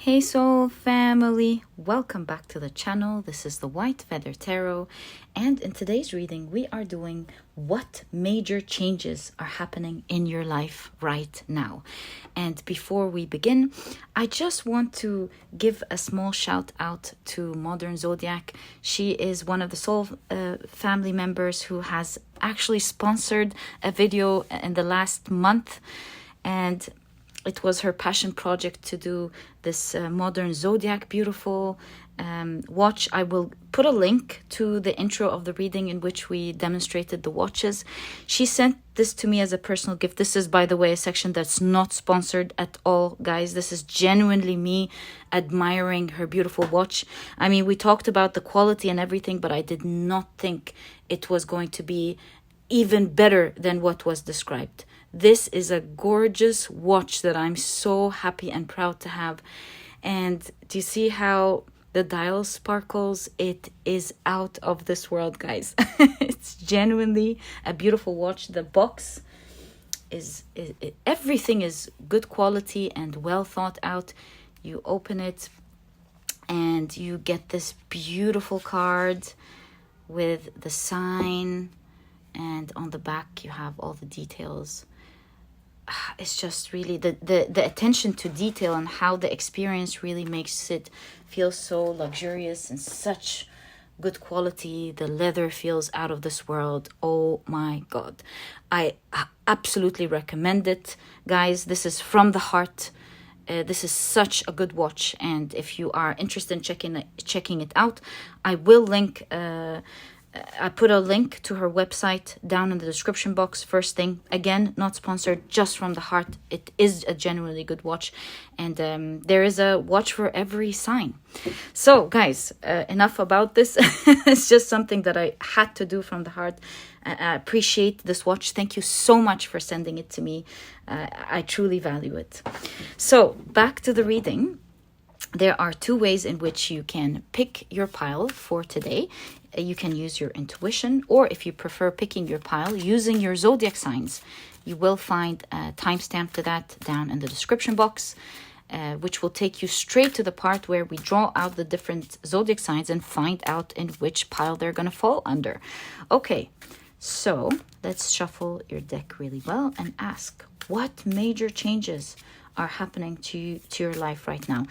Hey Soul Family, welcome back to the channel. This is the White Feather Tarot, and in today's reading we are doing what major changes are happening in your life right now. And before we begin, I just want to give a small shout out to Modern Zodiac. She is one of the Soul family members who has actually sponsored a video in the last month, and it was her passion project to do this Modern Zodiac beautiful watch. I will put a link to the intro of the reading in which we demonstrated the watches. She sent this to me as a personal gift. This is, by the way, a section that's not sponsored at all, guys. This is genuinely me admiring her beautiful watch. I mean, we talked about the quality and everything, but I did not think it was going to be even better than what was described. This is a gorgeous watch that I'm so happy and proud to have. And do you see how the dial sparkles? It is out of this world, guys. It's genuinely a beautiful watch. The box is everything is good quality and well thought out. You open it and you get this beautiful card with the sign, and on the back you have all the details. It's just really the attention to detail and how the experience really makes it feel so luxurious and such good quality. The leather feels out of this world. Oh my God. I absolutely recommend it, guys. This is from the heart. This is such a good watch, and if you are interested in checking it out, I will link I put a link to her website down in the description box. First thing, again, not sponsored, just from the heart. It is a genuinely good watch, and there is a watch for every sign. So guys, enough about this. It's just something that I had to do from the heart. I appreciate this watch. Thank you so much for sending it to me. I truly value it. So back to the reading. There are two ways in which you can pick your pile for today. You can use your intuition, or if you prefer picking your pile using your zodiac signs, you will find a timestamp to that down in the description box, which will take you straight to the part where we draw out the different zodiac signs and find out in which pile they're going to fall under. Okay, so let's shuffle your deck really well and ask, what major changes are happening to your life right now?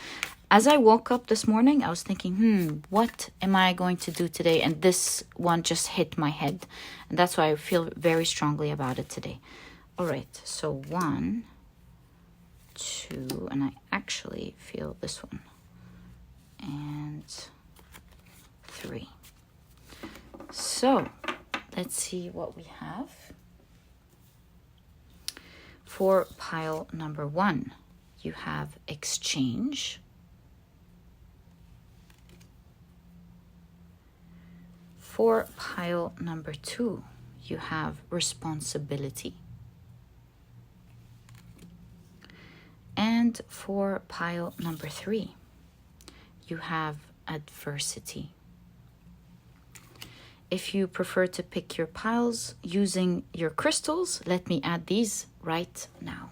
As I woke up this morning, I was thinking, what am I going to do today? And this one just hit my head. And that's why I feel very strongly about it today. All right, so 1, 2, and I actually feel this one. And 3. So let's see what we have. For pile number 1, you have exchange. For pile number 2, you have responsibility. And for pile number 3, you have adversity. If you prefer to pick your piles using your crystals, let me add these right now.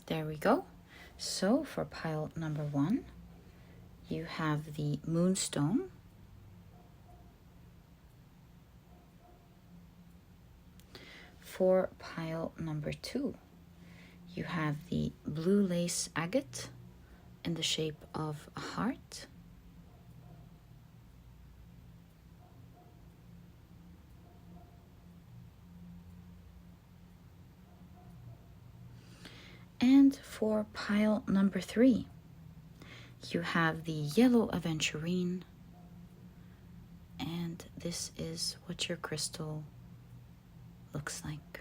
There we go. So for pile number 1, you have the Moonstone. For pile number 2, you have the blue lace agate in the shape of a heart. And for pile number 3, you have the yellow Aventurine, and this is what your crystal looks like.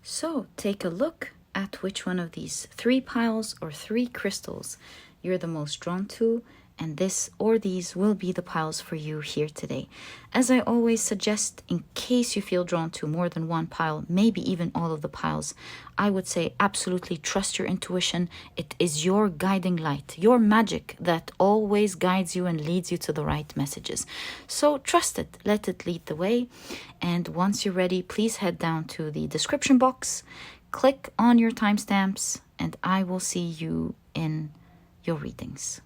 So take a look at which one of these 3 piles or 3 crystals you're the most drawn to, and this or these will be the piles for you here today. As I always suggest, in case you feel drawn to more than one pile, maybe even all of the piles, I would say absolutely trust your intuition. It is your guiding light, your magic that always guides you and leads you to the right messages. So trust it, let it lead the way. And once you're ready, please head down to the description box, click on your timestamps, and I will see you in your readings.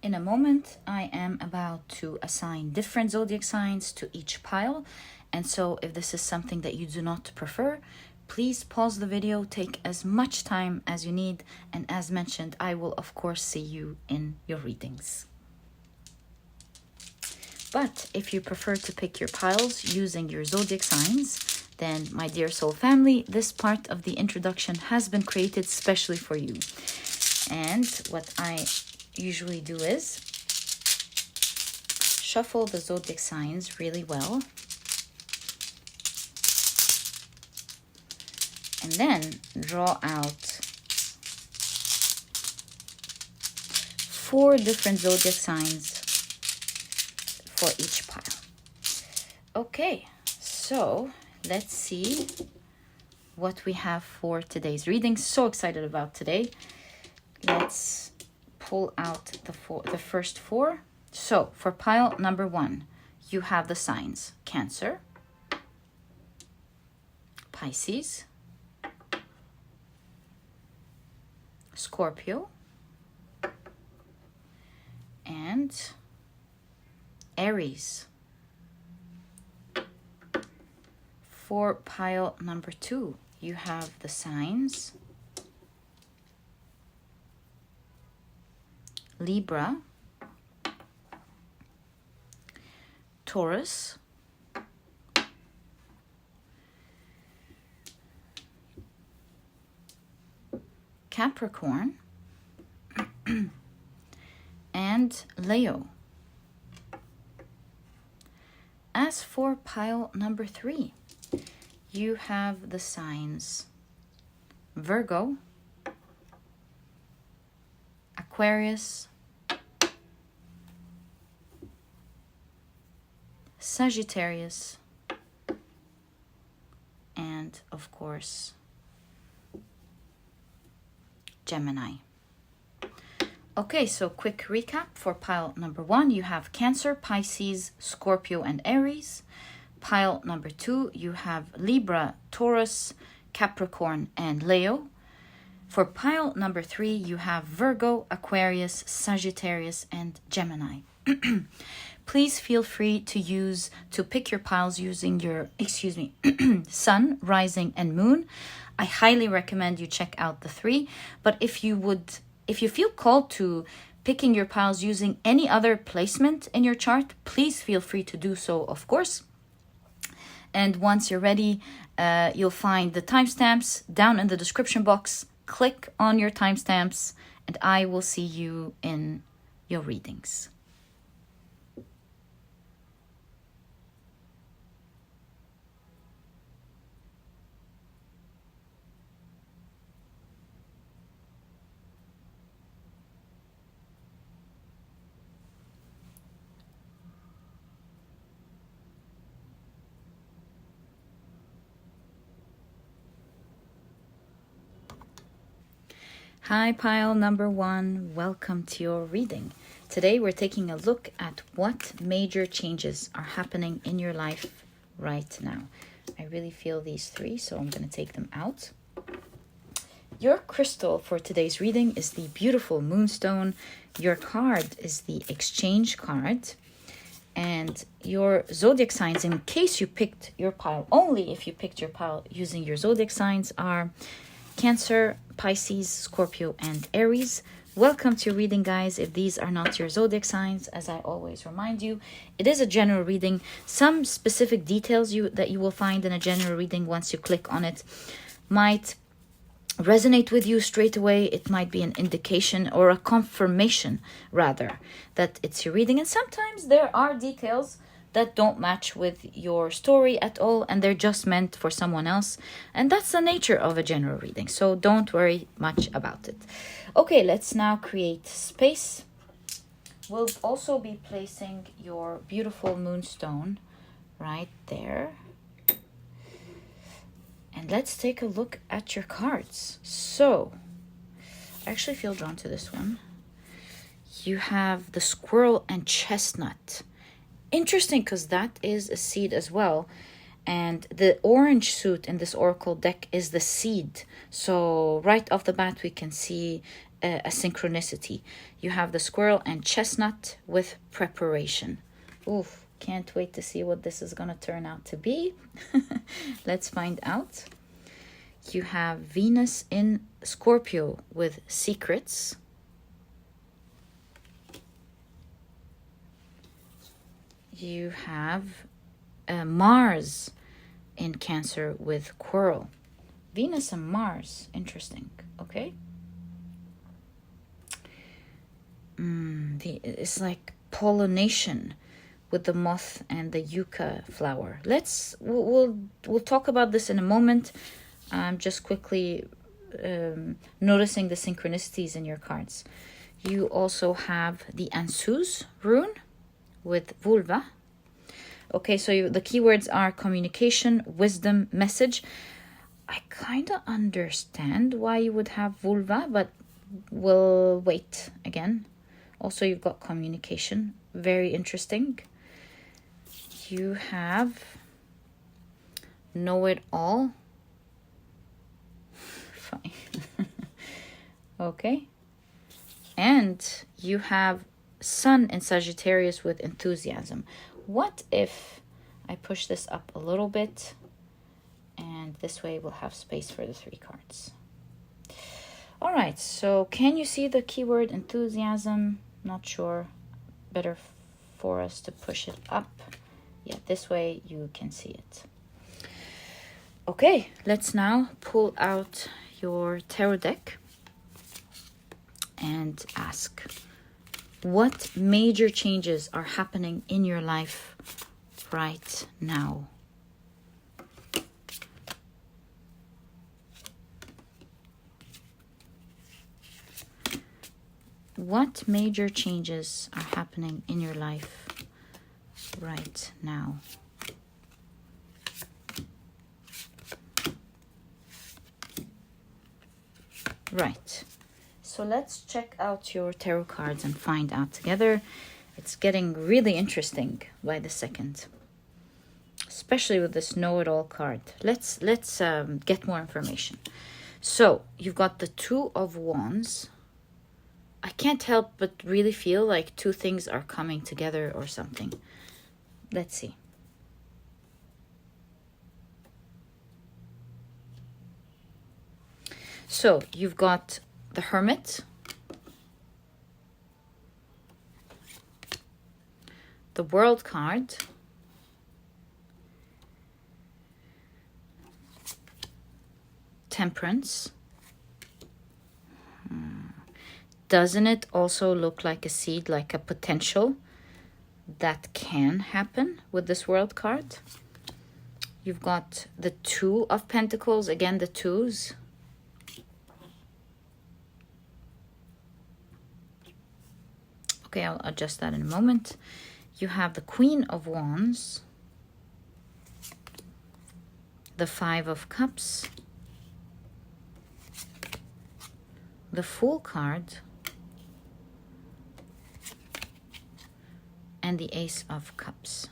In a moment, I am about to assign different zodiac signs to each pile. And so if this is something that you do not prefer, please pause the video, take as much time as you need. And as mentioned, I will of course see you in your readings. But if you prefer to pick your piles using your zodiac signs, then my dear soul family, this part of the introduction has been created specially for you. And what I usually do is shuffle the zodiac signs really well, and then draw out 4 different zodiac signs for each pile. Okay, so let's see what we have for today's reading. So excited about today. Let's pull out the first 4. So for pile number 1, you have the signs Cancer, Pisces, Scorpio, and Aries. For pile number 2, you have the signs Libra, Taurus, Capricorn, and Leo. As for pile number 3, you have the signs Virgo, Aquarius, Sagittarius, and of course, Gemini. Okay, so quick recap for pile number 1, you have Cancer, Pisces, Scorpio, and Aries. Pile number 2, you have Libra, Taurus, Capricorn, and Leo. For pile number 3, you have Virgo, Aquarius, Sagittarius, and Gemini. Please feel free to pick your piles using your, sun, rising, and moon. I highly recommend you check out the 3. But if you feel called to picking your piles using any other placement in your chart, please feel free to do so, of course. And once you're ready, you'll find the timestamps down in the description box. Click on your timestamps, and I will see you in your readings. Hi, pile number 1. Welcome to your reading. Today we're taking a look at what major changes are happening in your life right now. I really feel these 3, so I'm going to take them out. Your crystal for today's reading is the beautiful Moonstone. Your card is the Exchange card. And your zodiac signs, in case you picked your pile, only if you picked your pile using your zodiac signs, are Cancer, Pisces, Scorpio, and Aries. Welcome to your reading, guys. If these are not your zodiac signs, as I always remind you, it is a general reading. Some specific details that you will find in a general reading once you click on it might resonate with you straight away. It might be an indication or a confirmation, rather, that it's your reading. And sometimes there are details that don't match with your story at all, and they're just meant for someone else. And that's the nature of a general reading, so don't worry much about it. Okay, let's now create space. We'll also be placing your beautiful Moonstone right there. And let's take a look at your cards. So, I actually feel drawn to this one. You have the squirrel and chestnut. Interesting, because that is a seed as well. And the orange suit in this oracle deck is the seed. So right off the bat, we can see a synchronicity. You have the squirrel and chestnut with preparation. Oof, can't wait to see what this is going to turn out to be. Let's find out. You have Venus in Scorpio with secrets. You have Mars in Cancer with Quarrel. Venus and Mars, interesting. Okay. It's like pollination with the moth and the yucca flower. We'll talk about this in a moment. I'm just quickly noticing the synchronicities in your cards. You also have the Ansuz rune with vulva. Okay, so the keywords are communication, wisdom, message. I kind of understand why you would have vulva, but we'll wait again. Also, you've got communication. Very interesting. You have know-it-all. Fine. Okay. And you have Sun in Sagittarius with enthusiasm. What if I push this up a little bit, and this way we'll have space for the 3 cards. All right, so can you see the keyword enthusiasm? Not sure. Better for us to push it up. Yeah, this way you can see it. Okay, let's now pull out your tarot deck and ask, what major changes are happening in your life right now? What major changes are happening in your life right now? Right. So let's check out your tarot cards and find out together. It's getting really interesting by the second, especially with this know-it-all card. Let's get more information. So you've got the Two of Wands. I can't help but really feel like 2 things are coming together or something. Let's see. So you've got the Hermit, the World card, Temperance. Doesn't it also look like a seed, like a potential that can happen with this World card? You've got the Two of Pentacles, again the twos. Okay, I'll adjust that in a moment. You have the Queen of Wands, the Five of Cups, the Fool card, and the Ace of Cups.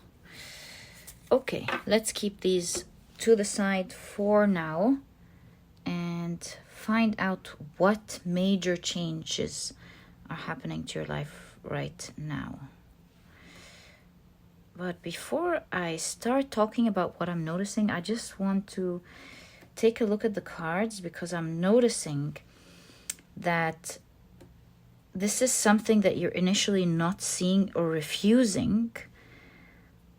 Okay, let's keep these to the side for now and find out what major changes are happening to your life right now. But before I start talking about what I'm noticing, I just want to take a look at the cards, because I'm noticing that this is something that you're initially not seeing or refusing,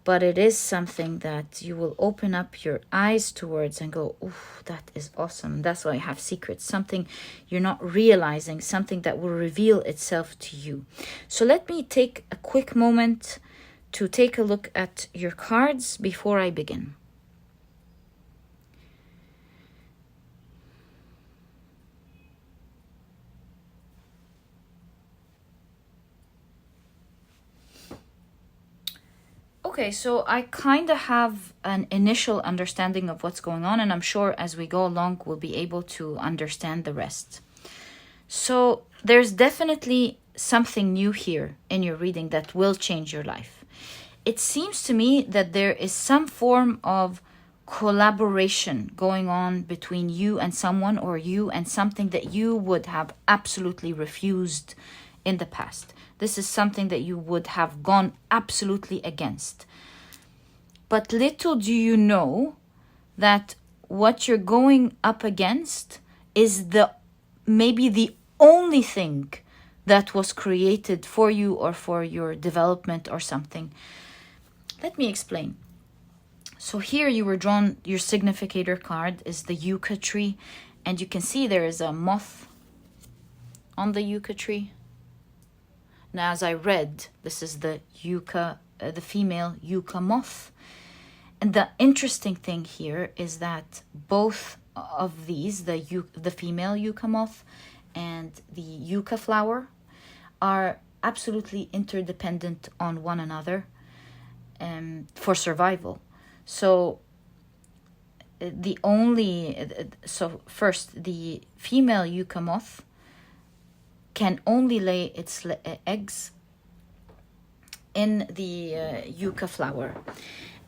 but it is something that you will open up your eyes towards and go, "Oh, that is awesome. That's why I have secrets." Something you're not realizing, something that will reveal itself to you. So let me take a quick moment to take a look at your cards before I begin. Okay, so I kind of have an initial understanding of what's going on, and I'm sure as we go along, we'll be able to understand the rest. So there's definitely something new here in your reading that will change your life. It seems to me that there is some form of collaboration going on between you and someone, or you and something that you would have absolutely refused in the past. This is something that you would have gone absolutely against. But little do you know that what you're going up against is maybe the only thing that was created for you or for your development or something. Let me explain. So here you were drawn, your significator card is the yucca tree, and you can see there is a moth on the yucca tree. Now, as I read, this is the yucca, the female yucca moth. And the interesting thing here is that both of these, the female yucca moth and the yucca flower, are absolutely interdependent on one another for survival. So first, the female yucca moth can only lay its eggs in the yucca flower.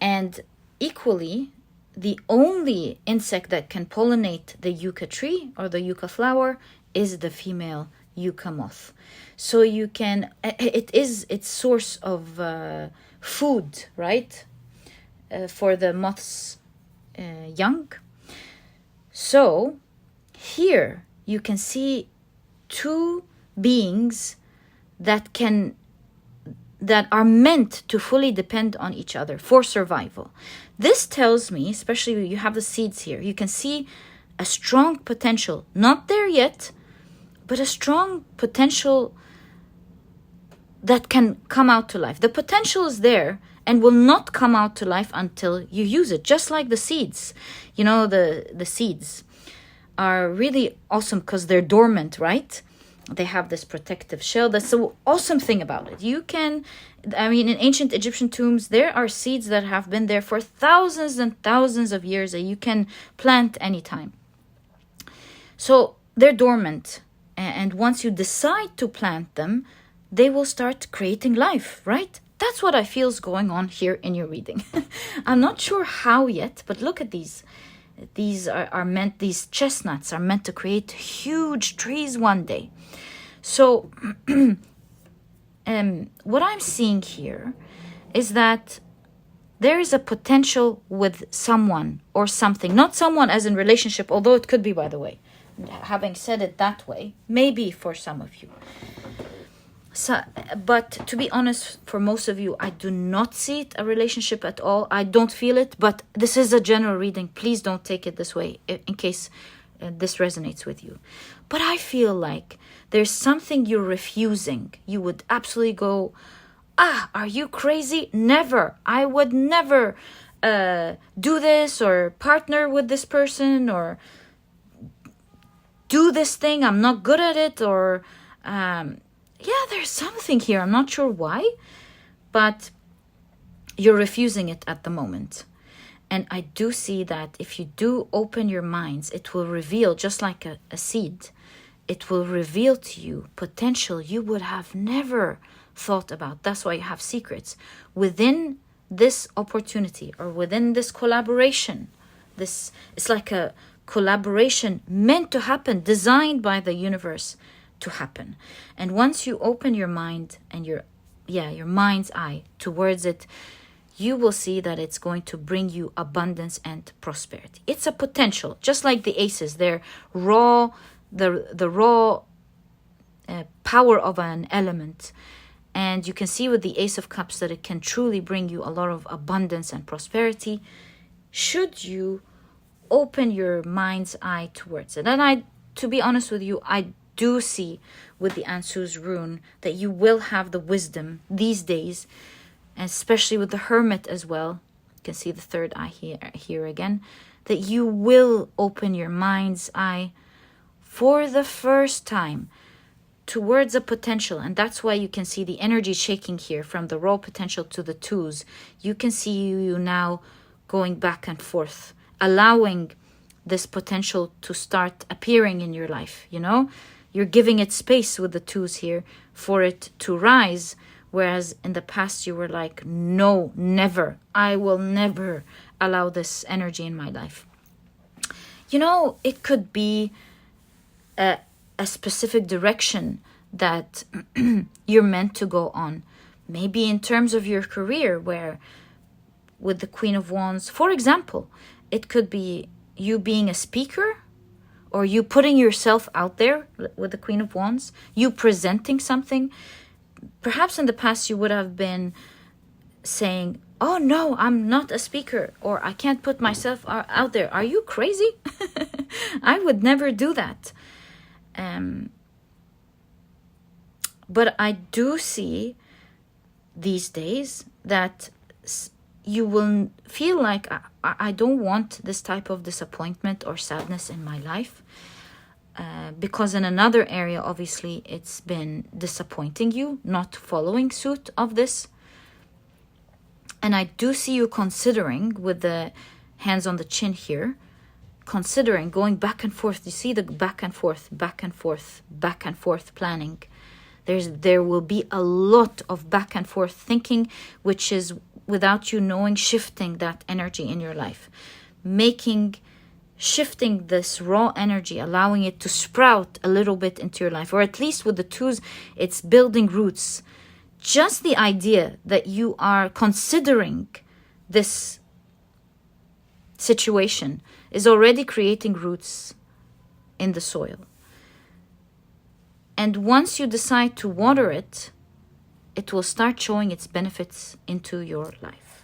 And equally, the only insect that can pollinate the yucca tree or the yucca flower is the female yucca moth. So you can, it is its source of food, right? For the moth's young. So here you can see two beings that are meant to fully depend on each other for survival. This tells me, especially you have the seeds here, you can see a strong potential, not there yet, but a strong potential that can come out to life. The potential is there and will not come out to life until you use it, just like the seeds. You know, the seeds are really awesome because they're dormant, right? They have this protective shell. That's the awesome thing about it. In ancient Egyptian tombs, there are seeds that have been there for thousands and thousands of years that you can plant anytime. So they're dormant. And once you decide to plant them, they will start creating life, right? That's what I feel is going on here in your reading. I'm not sure how yet, but look at these. These chestnuts are meant to create huge trees one day. So what I'm seeing here is that there is a potential with someone or something, not someone as in relationship, although it could be, by the way. Having said it that way, maybe for some of you. So, but to be honest, for most of you, I do not see it a relationship at all. I don't feel it, but this is a general reading. Please don't take it this way in case this resonates with you. But I feel like there's something you're refusing. You would absolutely go, are you crazy? Never. I would never do this or partner with this person or do this thing. I'm not good at it or... there's something here. I'm not sure why, but you're refusing it at the moment. And I do see that if you do open your minds, it will reveal, just like a seed, it will reveal to you potential you would have never thought about. That's why you have secrets. Within this opportunity or within this collaboration, it's like a collaboration meant to happen, designed by the universe to happen. And once you open your mind and your mind's eye towards it, you will see that it's going to bring you abundance and prosperity. It's a potential, just like the aces. They're raw, the raw power of an element. And you can see with the Ace of Cups that it can truly bring you a lot of abundance and prosperity should you open your mind's eye towards it. And to be honest with you, I do see with the Ansu's rune that you will have the wisdom these days and especially with the Hermit as well. You can see the third eye here again, that you will open your mind's eye for the first time towards a potential. And that's why you can see the energy shaking here from the raw potential to the twos. You can see you now going back and forth, allowing this potential to start appearing in your life. You know, you're giving it space with the twos here for it to rise. Whereas in the past you were like, no, never. I will never allow this energy in my life. You know, it could be a specific direction that you're meant to go on. Maybe in terms of your career, where with the Queen of Wands, for example, it could be you being a speaker, or you putting yourself out there with the Queen of Wands, you presenting something. Perhaps in the past you would have been saying, oh no, I'm not a speaker, or I can't put myself out there. Are you crazy? I would never do that. But I do see these days that you will feel like I don't want this type of disappointment or sadness in my life. Because in another area, obviously, it's been disappointing you, not following suit of this. And I do see you considering, with the hands on the chin here, considering going back and forth. You see the back and forth, back and forth, back and forth planning. There will be a lot of back and forth thinking, which is, without you knowing, shifting that energy in your life. Shifting this raw energy, allowing it to sprout a little bit into your life. Or at least with the twos, it's building roots. Just the idea that you are considering this situation is already creating roots in the soil. And once you decide to water it, it will start showing its benefits into your life.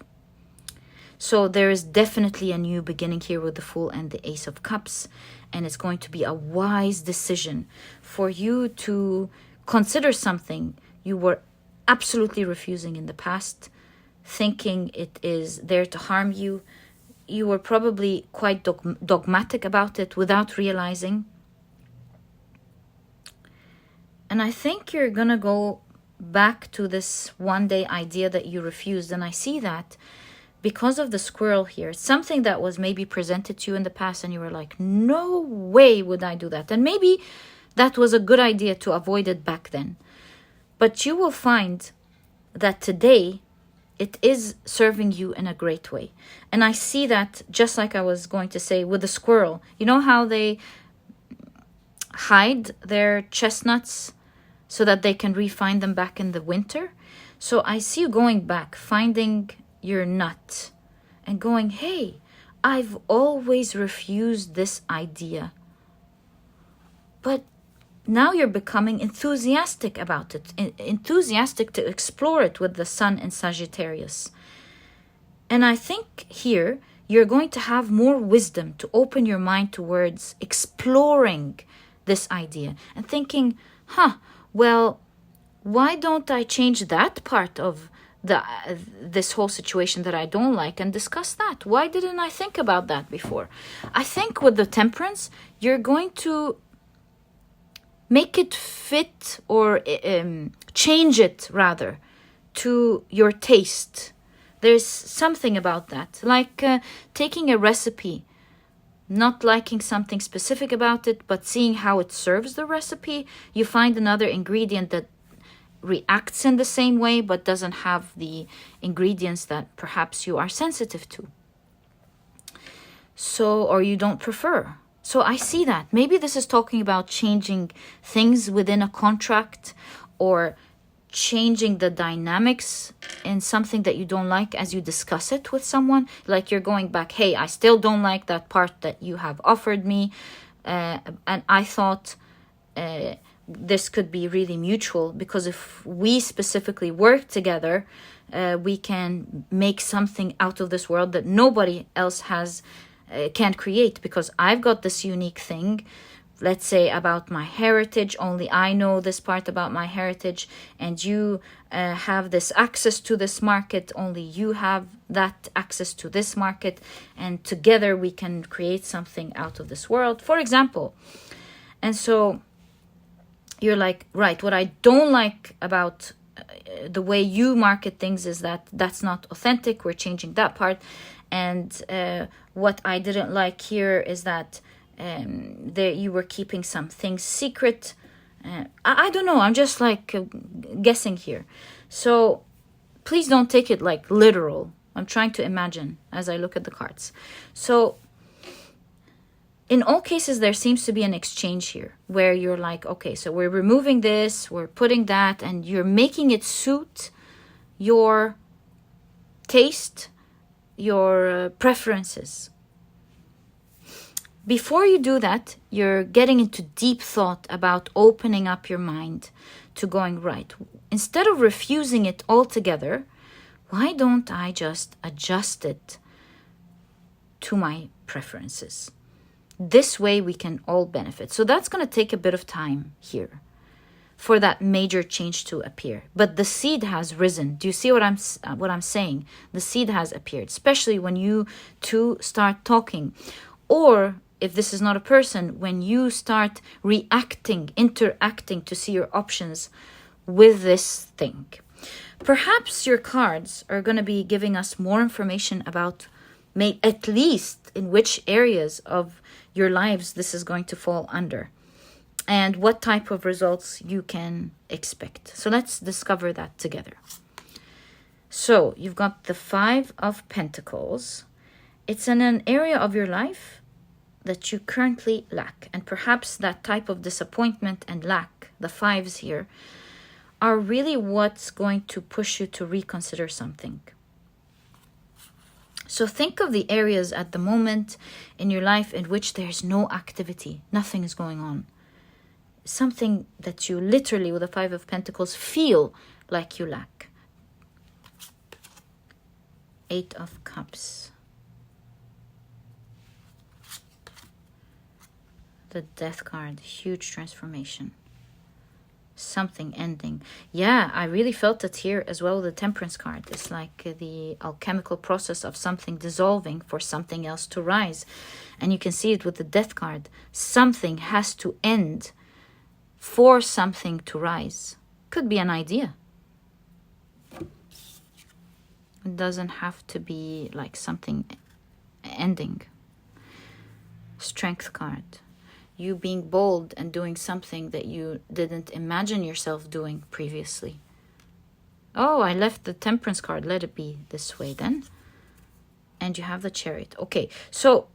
So there is definitely a new beginning here with the Fool and the Ace of Cups. And it's going to be a wise decision for you to consider something you were absolutely refusing in the past, thinking it is there to harm you. You were probably quite dogmatic about it without realizing. And I think you're going to go back to this one day idea that you refused. And I see that because of the squirrel here. It's something that was maybe presented to you in the past and you were like, no way would I do that. And maybe that was a good idea to avoid it back then. But you will find that today it is serving you in a great way. And I see that, just like I was going to say with the squirrel. You know how they hide their chestnuts so that they can re-find them back in the winter? So I see you going back, finding your nut and going, hey, I've always refused this idea. But now you're becoming enthusiastic about it, enthusiastic to explore it with the Sun in Sagittarius. And I think here you're going to have more wisdom to open your mind towards exploring this idea and thinking, well, why don't I change that part of this whole situation that I don't like and discuss that? Why didn't I think about that before? I think with the Temperance, you're going to make it fit, or change it rather to your taste. There's something about that, like taking a recipe, not liking something specific about it, but seeing how it serves the recipe. You find another ingredient that reacts in the same way but doesn't have the ingredients that perhaps you are sensitive to, or you don't prefer. So I see that maybe this is talking about changing things within a contract, or changing the dynamics in something that you don't like as you discuss it with someone. Like you're going back, hey, I still don't like that part that you have offered me, and I thought this could be really mutual, because if we specifically work together, we can make something out of this world that nobody else can't create, because I've got this unique thing let's say about my heritage, only I know this part about my heritage, and you have this access to this market, only you have that access to this market, and together we can create something out of this world, for example. And so you're like, right, what I don't like about the way you market things is that that's not authentic, we're changing that part. And what I didn't like here is that you were keeping some things secret. I don't know, I'm just like guessing here. So please don't take it like literal. I'm trying to imagine as I look at the cards. So in all cases, there seems to be an exchange here where you're like, okay, so we're removing this, we're putting that, and you're making it suit your taste, your preferences. Before you do that, you're getting into deep thought about opening up your mind to going, right, instead of refusing it altogether, why don't I just adjust it to my preferences? This way we can all benefit. So that's going to take a bit of time here for that major change to appear. But the seed has risen. Do you see what I'm saying? The seed has appeared, especially when you two start talking. Or if this is not a person, when you start reacting, interacting to see your options with this thing. Perhaps your cards are going to be giving us more information about at least in which areas of your lives this is going to fall under and what type of results you can expect. So let's discover that together. So you've got the 5 of Pentacles. It's in an area of your life that you currently lack, and perhaps that type of disappointment and lack, the 5s here, are really what's going to push you to reconsider something. So think of the areas at the moment in your life in which there's no activity, nothing is going on. Something that you literally, with the 5 of Pentacles, feel like you lack. 8 of Cups. The Death card, huge transformation. Something ending. Yeah, I really felt it here as well with the Temperance card. It's like the alchemical process of something dissolving for something else to rise. And you can see it with the Death card. Something has to end for something to rise. Could be an idea. It doesn't have to be like something ending. Strength card. You being bold and doing something that you didn't imagine yourself doing previously. Oh, I left the Temperance card. Let it be this way then. And you have the Chariot. Okay, so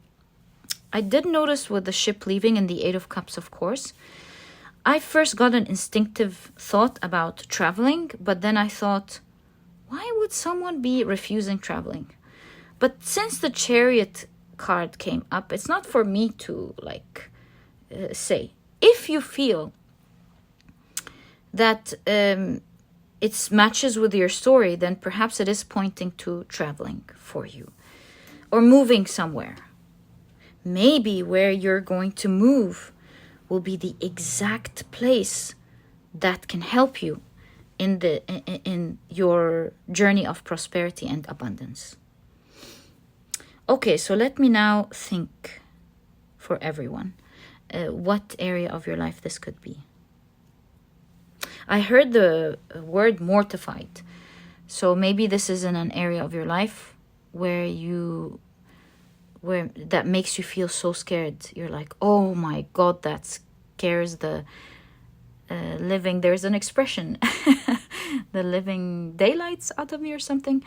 I did notice with the ship leaving and the 8 of Cups, of course. I first got an instinctive thought about traveling, but then I thought, why would someone be refusing traveling? But since the Chariot card came up, it's not for me to like say. If you feel that it matches with your story, then perhaps it is pointing to traveling for you or moving somewhere. Maybe where you're going to move will be the exact place that can help you in your journey of prosperity and abundance. Okay, so let me now think for everyone. What area of your life this could be. I heard the word mortified. So maybe this is in an area of your life where that makes you feel so scared. You're like, oh my God, that scares the living, there's an expression, the living daylights out of me or something.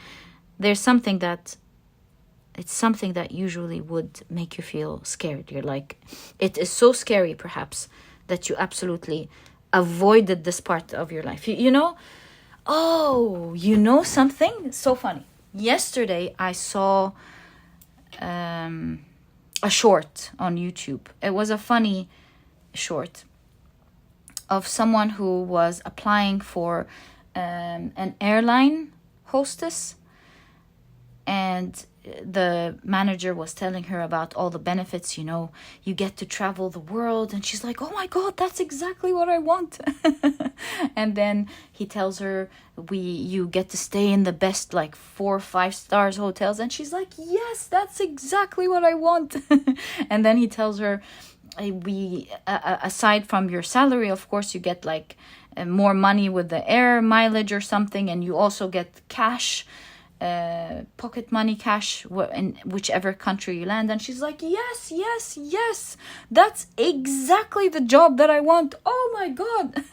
There's something that it's something that usually would make you feel scared. You're like, it is so scary perhaps that you absolutely avoided this part of your life. You know? Oh, you know something? So funny. Yesterday I saw a short on YouTube. It was a funny short of someone who was applying for an airline hostess. And the manager was telling her about all the benefits, you know, you get to travel the world. And she's like, oh my God, that's exactly what I want. And then he tells her, you get to stay in the best, like 4 or 5 stars hotels. And she's like, yes, that's exactly what I want. And then he tells her, aside from your salary, of course, you get like more money with the air mileage or something. And you also get cash, pocket money, cash in whichever country you land. And she's like, yes, yes, yes, that's exactly the job that I want. Oh my God.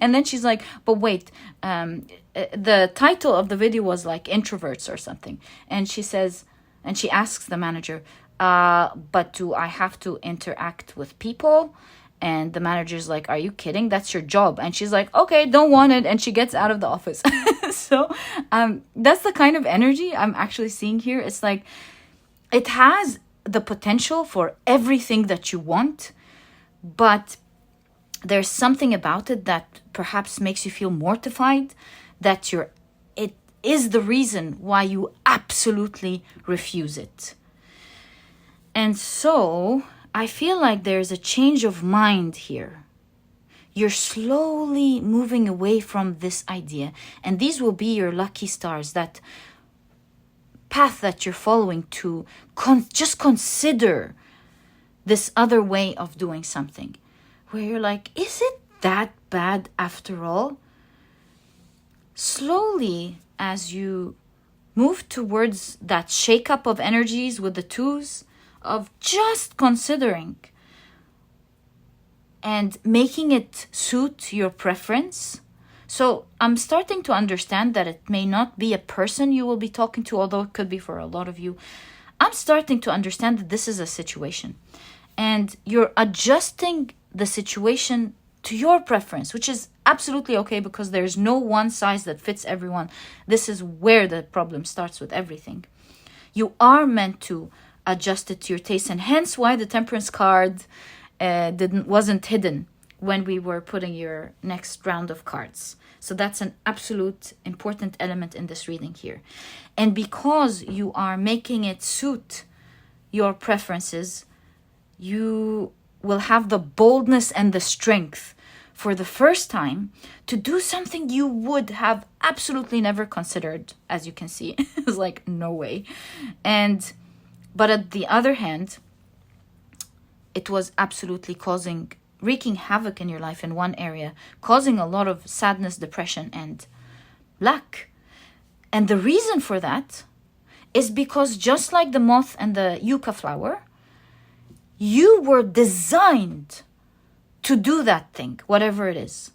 And then she's like, but wait, the title of the video was like introverts or something. And she says, and she asks the manager, but do I have to interact with people? And the manager's like, are you kidding? That's your job. And she's like, okay, don't want it. And she gets out of the office. So that's the kind of energy I'm actually seeing here. It's like, it has the potential for everything that you want, but there's something about it that perhaps makes you feel mortified that it is the reason why you absolutely refuse it. And so I feel like there's a change of mind here. You're slowly moving away from this idea. And these will be your lucky stars, that path that you're following to just consider this other way of doing something. Where you're like, is it that bad after all? Slowly, as you move towards that shake-up of energies with the 2s, of just considering and making it suit your preference. So I'm starting to understand that it may not be a person you will be talking to, although it could be for a lot of you. I'm starting to understand that this is a situation. And you're adjusting the situation to your preference, which is absolutely okay, because there's no one size that fits everyone. This is where the problem starts with everything. You are meant to adjust it to your taste, and hence why the temperance card wasn't hidden when we were putting your next round of cards. So that's an absolute important element in this reading here. And because you are making it suit your preferences, you will have the boldness and the strength for the first time to do something you would have absolutely never considered. As you can see, it's like, no way. But at the other hand, it was absolutely wreaking havoc in your life in one area, causing a lot of sadness, depression, and lack. And the reason for that is because, just like the moth and the yucca flower, you were designed to do that thing, whatever it is.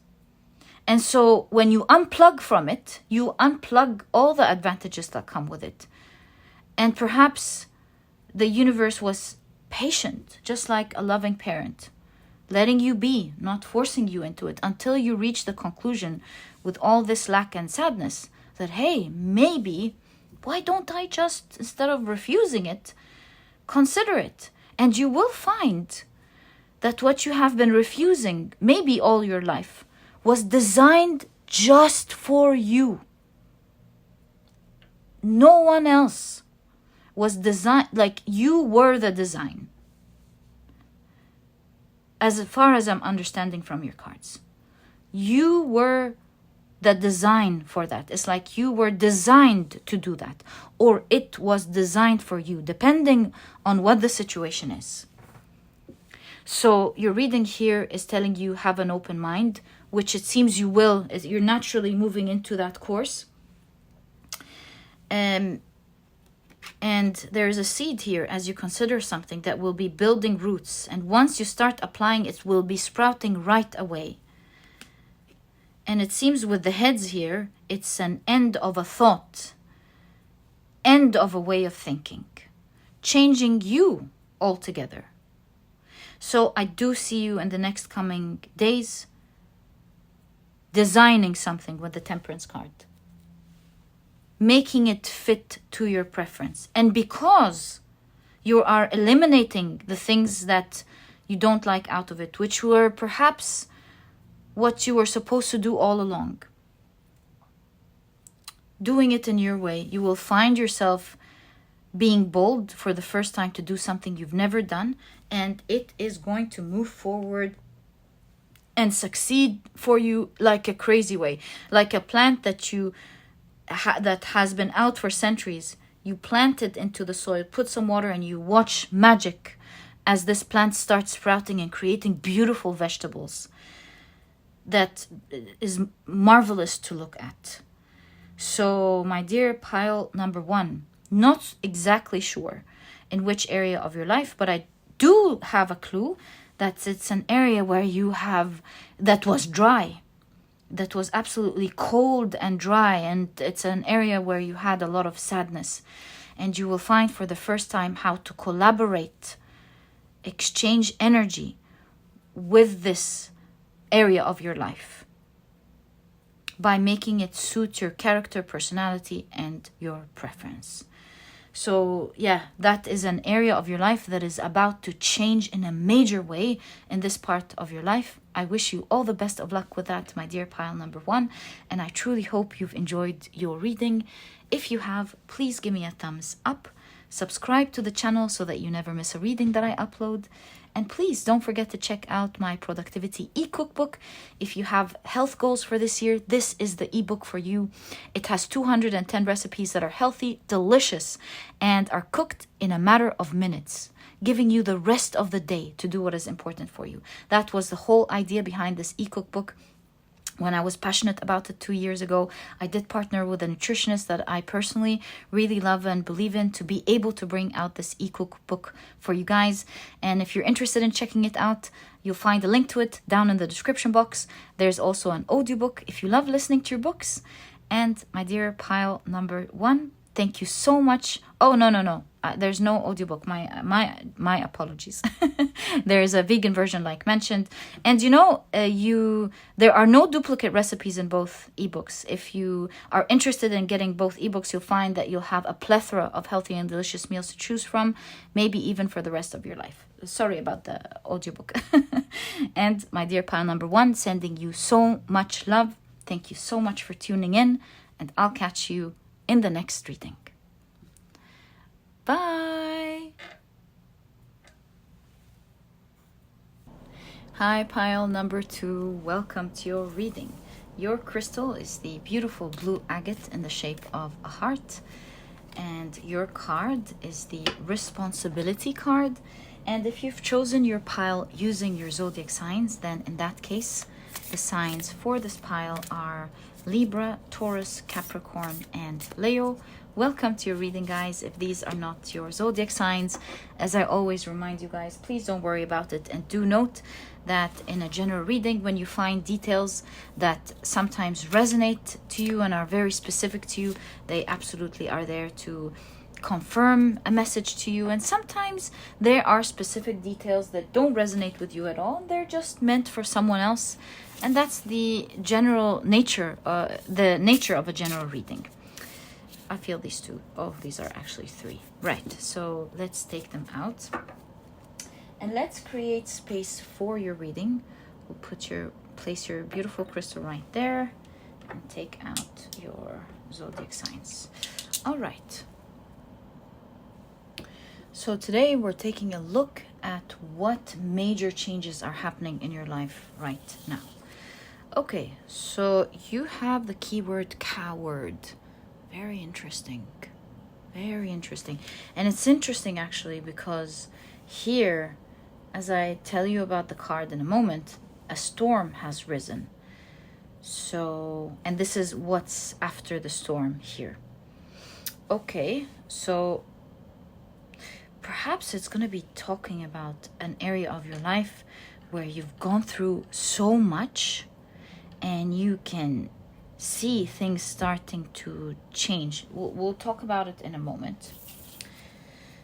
And so when you unplug from it, you unplug all the advantages that come with it. And perhaps the universe was patient, just like a loving parent, letting you be, not forcing you into it, until you reach the conclusion with all this lack and sadness that, hey, maybe, why don't I just, instead of refusing it, consider it? And you will find that what you have been refusing, maybe all your life, was designed just for you. No one else was designed, like you were the design. As far as I'm understanding from your cards, you were the design for that. It's like you were designed to do that, or it was designed for you, depending on what the situation is. So your reading here is telling you have an open mind, which it seems you will. You're naturally moving into that course. And there is a seed here as you consider something that will be building roots. And once you start applying, it will be sprouting right away. And it seems with the heads here, it's an end of a thought, end of a way of thinking, changing you altogether. So I do see you in the next coming days designing something with the Temperance card, making it fit to your preference. And because you are eliminating the things that you don't like out of it, which were perhaps what you were supposed to do all along, doing it in your way, you will find yourself being bold for the first time to do something you've never done, and it is going to move forward and succeed for you like a crazy way, like a plant that that has been out for centuries. You plant it into the soil, put some water, and you watch magic as this plant starts sprouting and creating beautiful vegetables that is marvelous to look at. So, my dear pile number 1, not exactly sure in which area of your life, but I do have a clue that it's an area where you have, that was dry, that was absolutely cold and dry, and it's an area where you had a lot of sadness, and you will find for the first time how to collaborate, exchange energy with this area of your life by making it suit your character, personality, and your preference. So yeah, that is an area of your life that is about to change in a major way in this part of your life. I wish you all the best of luck with that, my dear pile number 1, and I truly hope you've enjoyed your reading. If you have, please give me a thumbs up, subscribe to the channel so that you never miss a reading that I upload, and please don't forget to check out my productivity e-cookbook. If you have health goals for this year, this is the ebook for you. It has 210 recipes that are healthy, delicious, and are cooked in a matter of minutes, giving you the rest of the day to do what is important for you. That was the whole idea behind this e-cookbook. When I was passionate about it 2 years ago, I did partner with a nutritionist that I personally really love and believe in to be able to bring out this e-cookbook for you guys. And if you're interested in checking it out, you'll find a link to it down in the description box. There's also an audiobook if you love listening to your books. And my dear pile number 1, thank you so much. Oh, no. There's no audiobook. My apologies. There is a vegan version, like mentioned. And there are no duplicate recipes in both ebooks. If you are interested in getting both ebooks, you'll find that you'll have a plethora of healthy and delicious meals to choose from, maybe even for the rest of your life. Sorry about the audiobook. And my dear pile number 1, sending you so much love. Thank you so much for tuning in, and I'll catch you in the next reading. Bye. Hi, pile number 2. Welcome to your reading. Your crystal is the beautiful blue agate in the shape of a heart. And your card is the responsibility card. And if you've chosen your pile using your zodiac signs, then in that case, the signs for this pile are Libra, Taurus, Capricorn, and Leo. Welcome to your reading, guys. If these are not your zodiac signs, as I always remind you guys, please don't worry about it. And do note that in a general reading, when you find details that sometimes resonate to you and are very specific to you, they absolutely are there to confirm a message to you. And sometimes there are specific details that don't resonate with you at all. They're just meant for someone else. And that's the general nature, the nature of a general reading. I feel these 2. Oh, these are actually 3. Right, so let's take them out. And let's create space for your reading. We'll place your beautiful crystal right there and take out your zodiac signs. All right. So today we're taking a look at what major changes are happening in your life right now. Okay, so you have the keyword coward. Very interesting. Very interesting. And it's interesting actually because here, as I tell you about the card in a moment, a storm has risen. So, and this is what's after the storm here. Okay, so perhaps it's going to be talking about an area of your life where you've gone through so much and you can see things starting to change. We'll talk about it in a moment.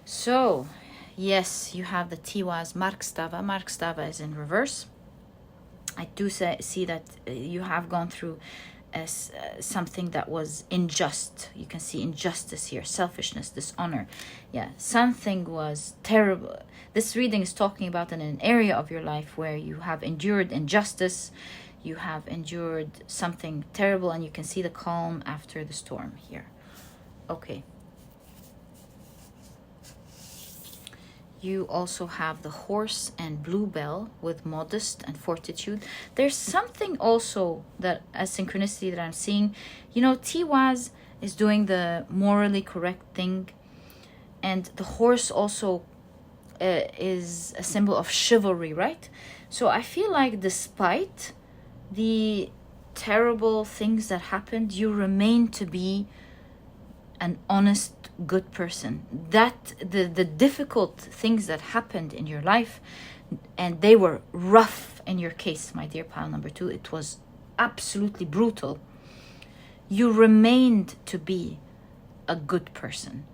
So, yes, you have the Tiwa's Markstava. Markstava is in reverse. I do see that you have gone through something that was unjust. You can see injustice here, selfishness, dishonor. Yeah, something was terrible. This reading is talking about in an area of your life where you have endured injustice. You have endured something terrible, and you can see the calm after the storm here. Okay. You also have the horse and bluebell with modest and fortitude. There's something also that as synchronicity that I'm seeing. You know, Tiwaz is doing the morally correct thing, and the horse also is a symbol of chivalry, right? So I feel like despite the terrible things that happened, you remain to be an honest, good person. That the difficult things that happened in your life, and they were rough in your case, my dear pile number 2, it was absolutely brutal. You remained to be a good person.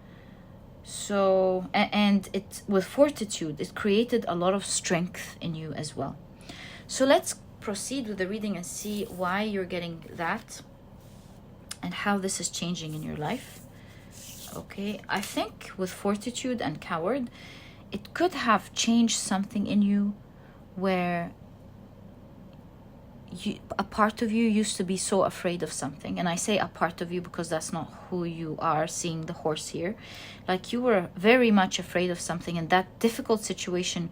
So, and it, with fortitude, it created a lot of strength in you as well. So let's proceed with the reading and see why you're getting that and how this is changing in your life. Okay, I think with fortitude and coward, it could have changed something in you where a part of you used to be so afraid of something. And I say a part of you because that's not who you are, seeing the horse here. Like, you were very much afraid of something, and that difficult situation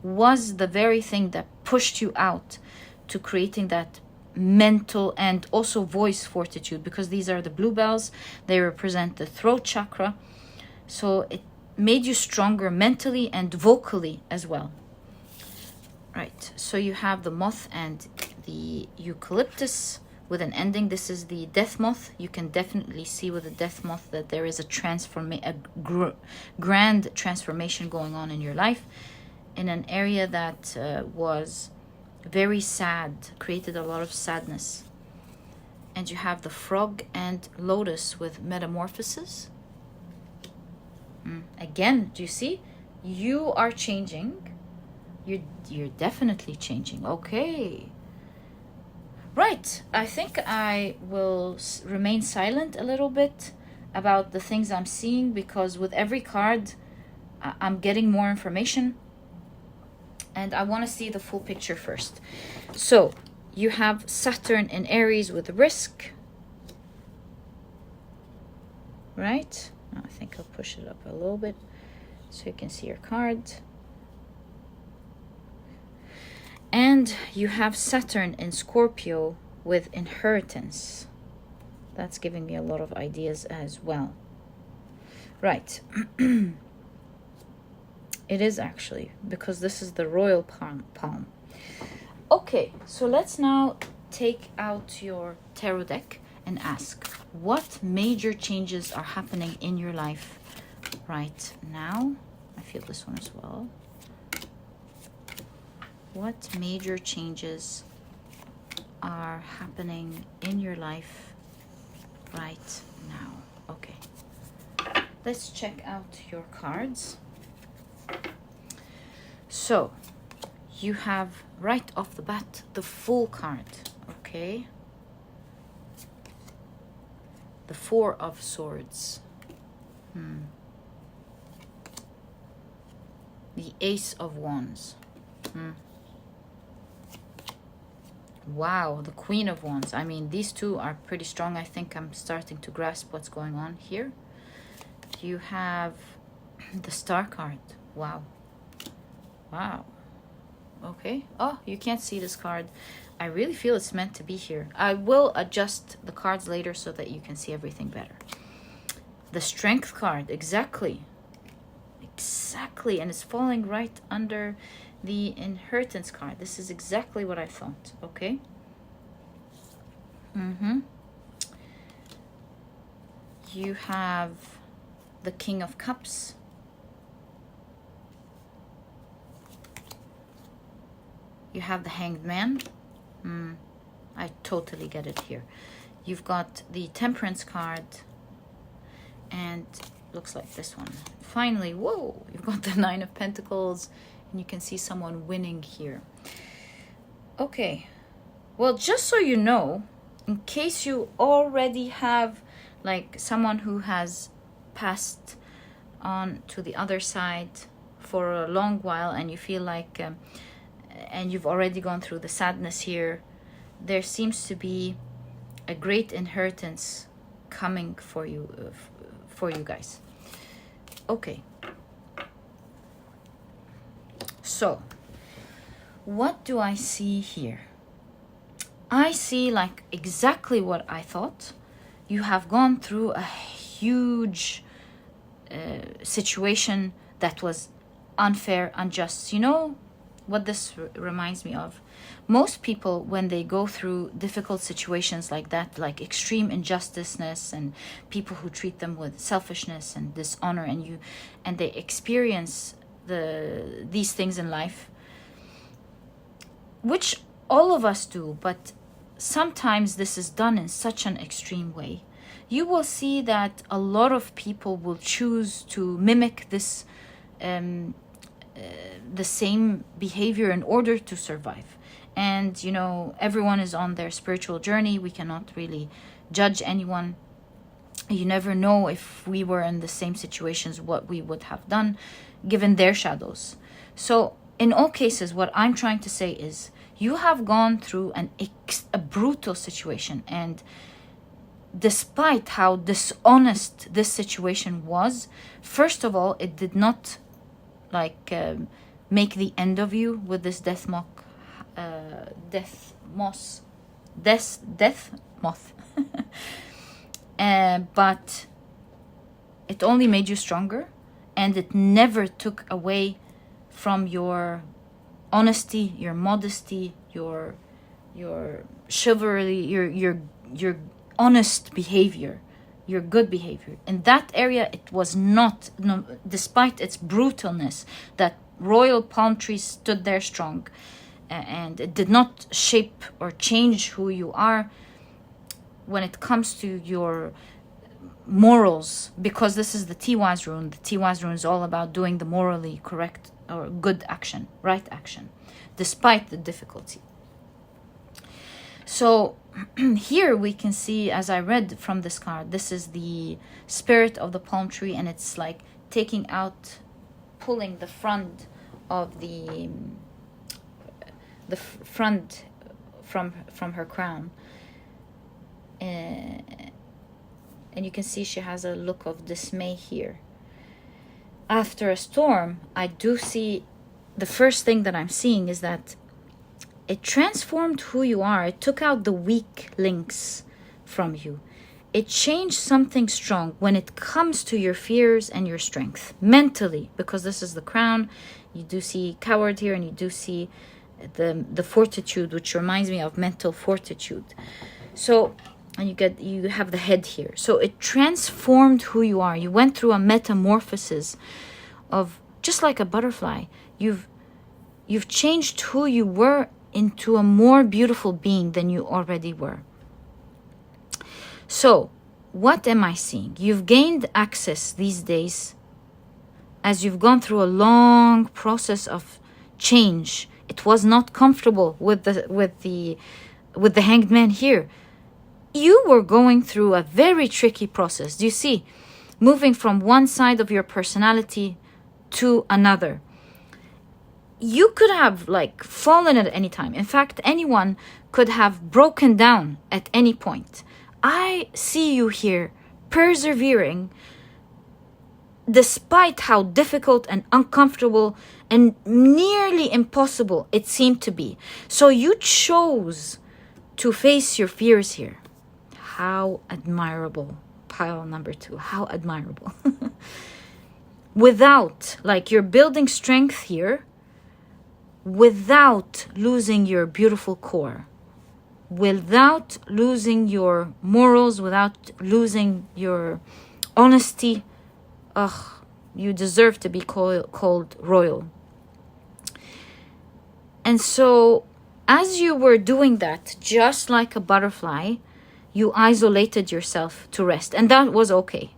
was the very thing that pushed you out to creating that mental and also voice fortitude, because these are the bluebells. They represent the throat chakra. So it made you stronger mentally and vocally as well. Right, so you have the moth and the eucalyptus with an ending. This is the death moth. You can definitely see with the death moth that there is a grand transformation going on in your life, in an area that was very sad, created a lot of sadness. And you have the frog and lotus with metamorphosis. Again, do you see? You are changing. You're definitely changing. Okay. Right. I think I will remain silent a little bit about the things I'm seeing, because with every card, I'm getting more information. And I want to see the full picture first. So, you have Saturn in Aries with risk. Right? I think I'll push it up a little bit so you can see your card. And you have Saturn in Scorpio with inheritance. That's giving me a lot of ideas as well. Right. It is actually, because this is the royal palm. Okay, so let's now take out your tarot deck and ask, what major changes are happening in your life right now? I feel this one as well. What major changes are happening in your life right now? Okay, let's check out your cards. So, you have right off the bat the Fool card, okay? The Four of Swords. The Ace of Wands. Wow, the Queen of Wands. I mean, these two are pretty strong. I think I'm starting to grasp what's going on here. You have the Star card. Wow. Wow. Okay. Oh, you can't see this card. I really feel it's meant to be here. I will adjust the cards later so that you can see everything better. The Strength card. Exactly. Exactly. And it's falling right under the Inheritance card. This is exactly what I thought. Okay. You have the King of Cups. You have the Hanged Man. I totally get it here. You've got the Temperance card. And looks like this one. Finally, whoa, you've got the Nine of Pentacles. And you can see someone winning here. Okay. Well, just so you know, in case you already have like someone who has passed on to the other side for a long while, and you feel like... and you've already gone through the sadness here, there seems to be a great inheritance coming for you guys. Okay. So, what do I see here? I see like exactly what I thought. You have gone through a huge situation that was unfair, unjust. You know what this reminds me of? Most people, when they go through difficult situations like that, like extreme injusticeness and people who treat them with selfishness and dishonor, and they experience these things in life, which all of us do, but sometimes this is done in such an extreme way. You will see that a lot of people will choose to mimic this the same behavior in order to survive. And you know, everyone is on their spiritual journey. We cannot really judge anyone. You never know, if we were in the same situations, what we would have done given their shadows. So in all cases, what I'm trying to say is, you have gone through a brutal situation, and despite how dishonest this situation was, first of all, it did not like make the end of you with this death moth. But it only made you stronger, and it never took away from your honesty, your modesty, your chivalry, your honest behavior, your good behavior. In that area, it was not, no, despite its brutalness, that royal palm tree stood there strong, and it did not shape or change who you are when it comes to your morals, because this is the Tiwaz rune. The Tiwaz rune is all about doing the morally correct or good action, right action, despite the difficulty. So here we can see, as I read from this card, this is the spirit of the palm tree, and it's like taking out, pulling the front of the front from her crown. And you can see she has a look of dismay here. After a storm, I do see, the first thing that I'm seeing is that it transformed who you are. It took out the weak links from you. It changed something strong when it comes to your fears and your strength mentally, because this is the crown. You do see coward here, and you do see the fortitude, which reminds me of mental fortitude. So, and you have the head here. So it transformed who you are. You went through a metamorphosis of, just like a butterfly. You've changed who you were into a more beautiful being than you already were. So what am I seeing? You've gained access these days, as you've gone through a long process of change. It was not comfortable with the Hanged Man here. You were going through a very tricky process. Do you see? Moving from one side of your personality to another. You could have like fallen at any time. In fact, anyone could have broken down at any point. I see you here persevering despite how difficult and uncomfortable and nearly impossible it seemed to be. So you chose to face your fears here. How admirable. Pile number 2. How admirable. Without, like, you're building strength here without losing your beautiful core, without losing your morals, without losing your honesty. Ugh, you deserve to be called royal. And so, as you were doing that, just like a butterfly, you isolated yourself to rest, and that was okay.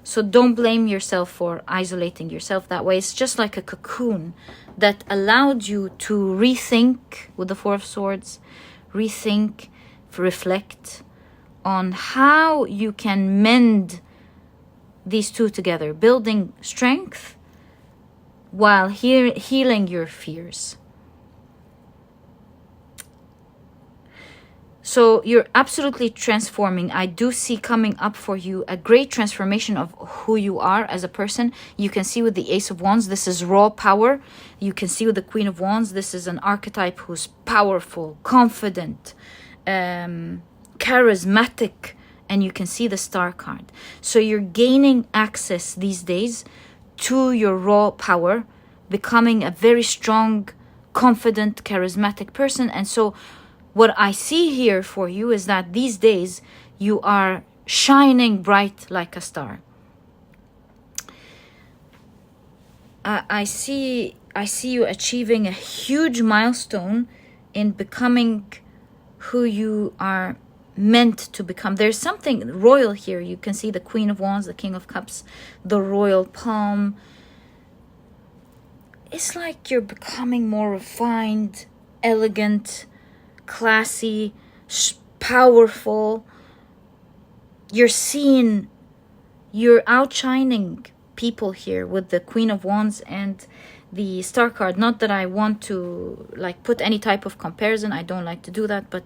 So don't blame yourself for isolating yourself that way. It's just like a cocoon that allowed you to rethink with the Four of Swords, rethink, reflect on how you can mend these two together, building strength while healing your fears. So you're absolutely transforming. I do see coming up for you a great transformation of who you are as a person. You can see with the Ace of Wands, this is raw power. You can see with the Queen of Wands, this is an archetype who's powerful, confident, charismatic, and you can see the Star card. So you're gaining access these days to your raw power, becoming a very strong, confident, charismatic person. And so what I see here for you is that these days you are shining bright like a star. I see you achieving a huge milestone in becoming who you are meant to become. There's something royal here. You can see the Queen of Wands, the King of Cups, the royal palm. It's like you're becoming more refined, elegant, classy, powerful. You're seen, you're outshining people here with the Queen of Wands and the Star card. Not that I want to like put any type of comparison, I don't like to do that, but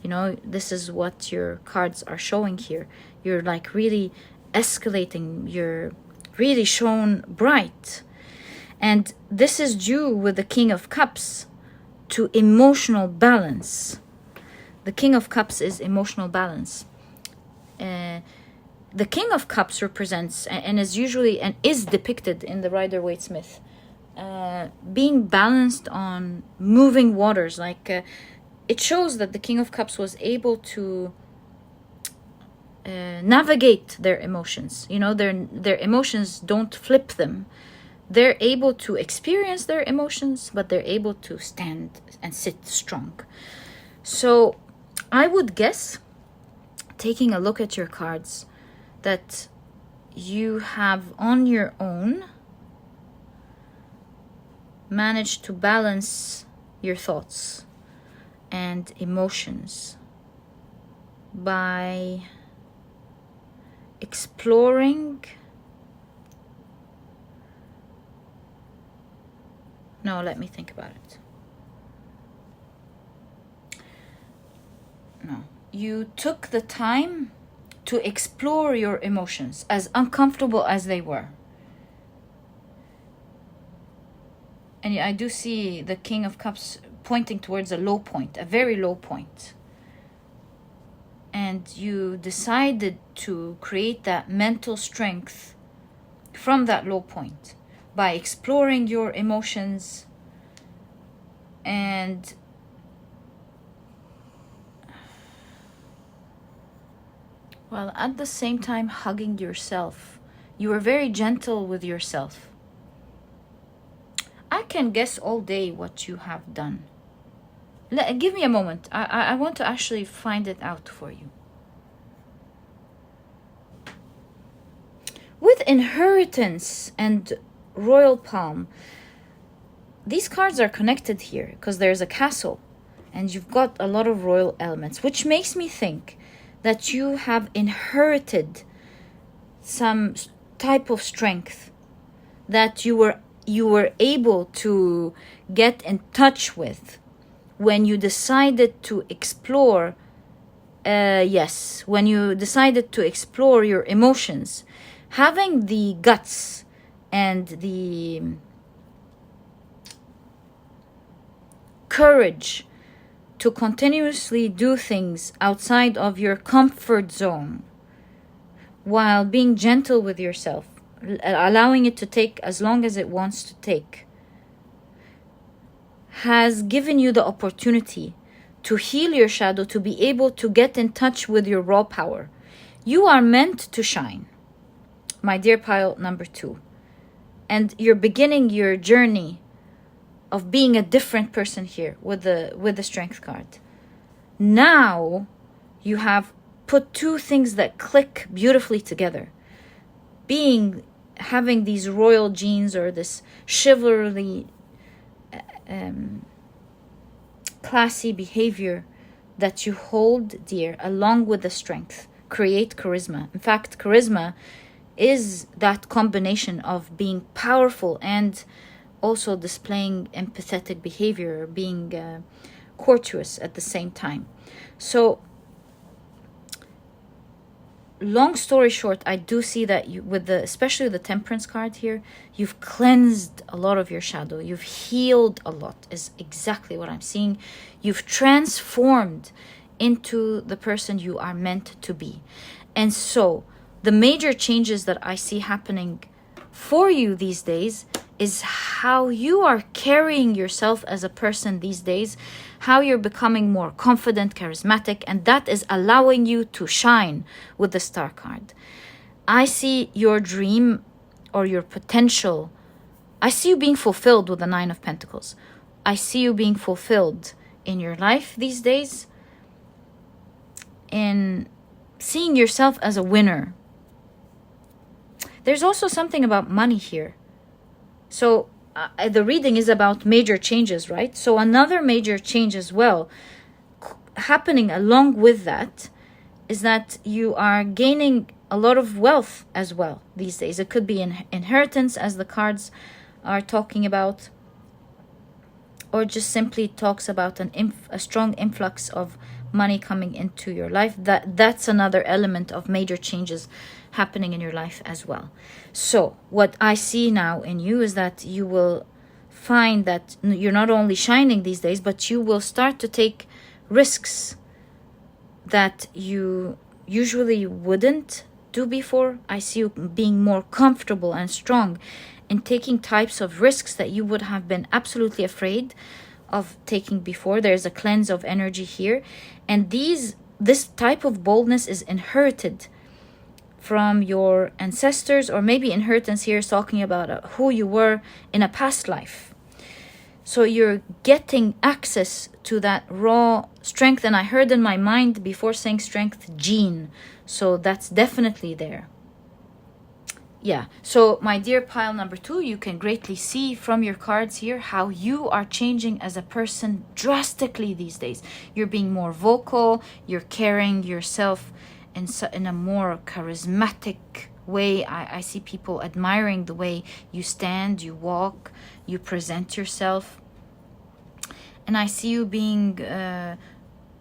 you know, this is what your cards are showing here. You're like really escalating, you're really shown bright. And this is due with the King of Cups to emotional balance. The King of Cups is emotional balance. The King of Cups represents and is usually and is depicted in the Rider-Waite-Smith being balanced on moving waters. Like it shows that the King of Cups was able to navigate their emotions. You know, their emotions don't flip them. They're able to experience their emotions, but they're able to stand and sit strong. So I would guess, taking a look at your cards, that you have on your own managed to balance your thoughts and emotions by exploring. No, let me think about it. No, you took the time to explore your emotions, as uncomfortable as they were. And I do see the King of Cups pointing towards a low point, a very low point. And you decided to create that mental strength from that low point by exploring your emotions and while at the same time hugging yourself. You were very gentle with yourself. I can guess all day what you have done. Give me a moment. I want to actually find it out for you. With inheritance and royal palm, these cards are connected here because there's a castle and you've got a lot of royal elements, which makes me think that you have inherited some type of strength that you were able to get in touch with when you decided to explore when you decided to explore your emotions. Having the guts and the courage to continuously do things outside of your comfort zone while being gentle with yourself, allowing it to take as long as it wants to take, has given you the opportunity to heal your shadow, to be able to get in touch with your raw power. You are meant to shine, my dear pile number 2. And you're beginning your journey of being a different person here with the strength card. Now you have put two things that click beautifully together. Having these royal genes or this chivalry, classy behavior that you hold dear, along with the strength, create charisma. In fact, charisma is that combination of being powerful and also displaying empathetic behavior, being courteous at the same time. So long story short, I do see that you, with the, especially the Temperance card here, you've cleansed a lot of your shadow. You've healed a lot, is exactly what I'm seeing. You've transformed into the person you are meant to be. And so the major changes that I see happening for you these days is how you are carrying yourself as a person these days, how you're becoming more confident, charismatic, and that is allowing you to shine with the Star card. I see your dream or your potential. I see you being fulfilled with the Nine of Pentacles. I see you being fulfilled in your life these days, in seeing yourself as a winner. There's also something about money here. So the reading is about major changes, right? So another major change as well happening along with that is that you are gaining a lot of wealth as well these days. It could be inheritance, as the cards are talking about, or just simply talks about a strong influx of money coming into your life. That's another element of major changes happening in your life as well. So what I see now in you is that you will find that you're not only shining these days, but you will start to take risks that you usually wouldn't do before. I see you being more comfortable and strong in taking types of risks that you would have been absolutely afraid of taking before. There's a cleanse of energy here, and this type of boldness is inherited from your ancestors, or maybe inheritance here is talking about who you were in a past life. So you're getting access to that raw strength, and I heard in my mind before saying strength, gene. So that's definitely there. Yeah, so my dear pile number 2, you can greatly see from your cards here how you are changing as a person drastically these days. You're being more vocal, you're carrying yourself in a more charismatic way. I see people admiring the way you stand, you walk, you present yourself. And I see you being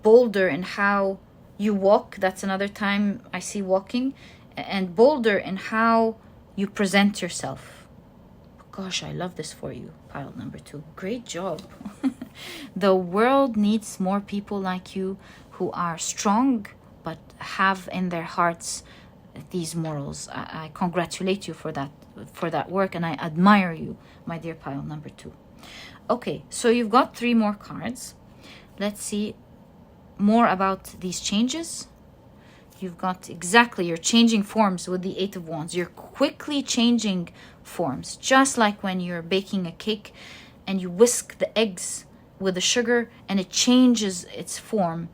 bolder in how you walk. That's another time I see walking. And bolder in how you present yourself. Gosh, I love this for you, pile number 2. Great job. The world needs more people like you who are strong but have in their hearts these morals. I congratulate you for that work, and I admire you, my dear pile number 2. Okay, so you've got 3 more cards. Let's see more about these changes. You've got exactly, you're changing forms with the 8 of Wands. You're quickly changing forms, just like when you're baking a cake and you whisk the eggs with the sugar and it changes its form.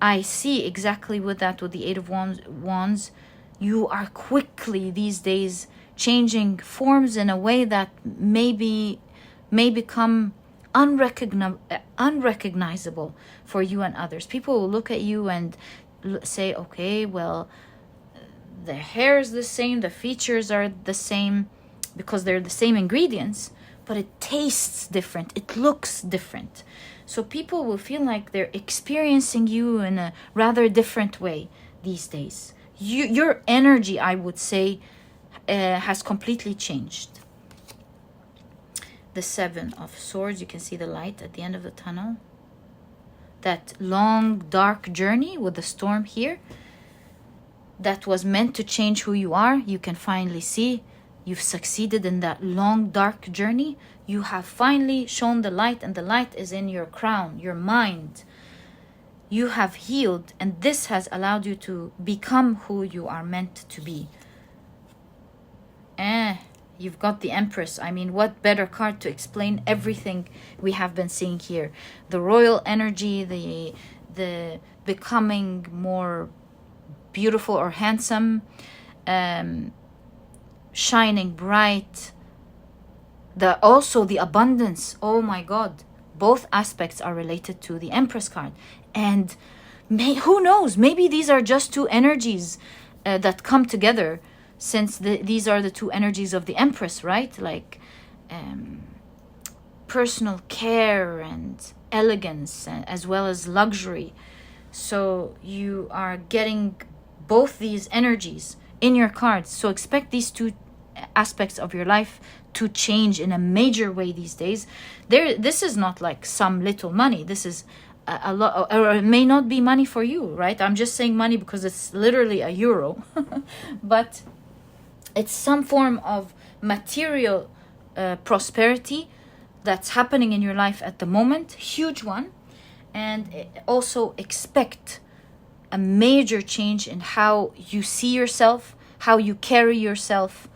I see exactly with that, with the 8 of Wands. You are quickly these days changing forms in a way that may become unrecognizable for you and others. People will look at you and say, okay, well, the hair is the same, the features are the same because they're the same ingredients, but it tastes different, it looks different. So people will feel like they're experiencing you in a rather different way these days. Your energy, I would say, has completely changed. The 7 of Swords, you can see the light at the end of the tunnel. That long, dark journey with the storm here that was meant to change who you are, you can finally see you've succeeded in that long, dark journey. You have finally shown the light, and the light is in your crown, your mind. You have healed, and this has allowed you to become who you are meant to be. You've got the Empress. I mean, what better card to explain everything we have been seeing here? The royal energy, the becoming more beautiful or handsome, shining bright. Also the abundance. Oh my God. Both aspects are related to the Empress card. And who knows? Maybe these are just 2 energies that come together, since these are the 2 energies of the Empress, right? Like personal care and elegance, as well as luxury. So you are getting both these energies in your cards. So expect these two aspects of your life to change in a major way these days. This is not like some little money. This is a lot, or it may not be money for you, right? I'm just saying money because it's literally a euro. But it's some form of material prosperity that's happening in your life at the moment, huge one. And also expect a major change in how you see yourself, how you carry yourself,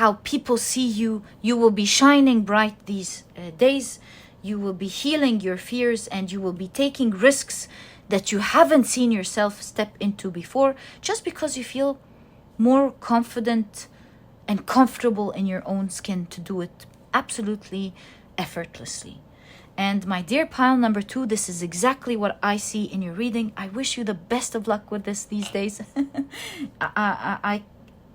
how people see you. You will be shining bright these days. You will be healing your fears, and you will be taking risks that you haven't seen yourself step into before, just because you feel more confident and comfortable in your own skin to do it absolutely effortlessly. And my dear pile number 2, this is exactly what I see in your reading. I wish you the best of luck with this these days.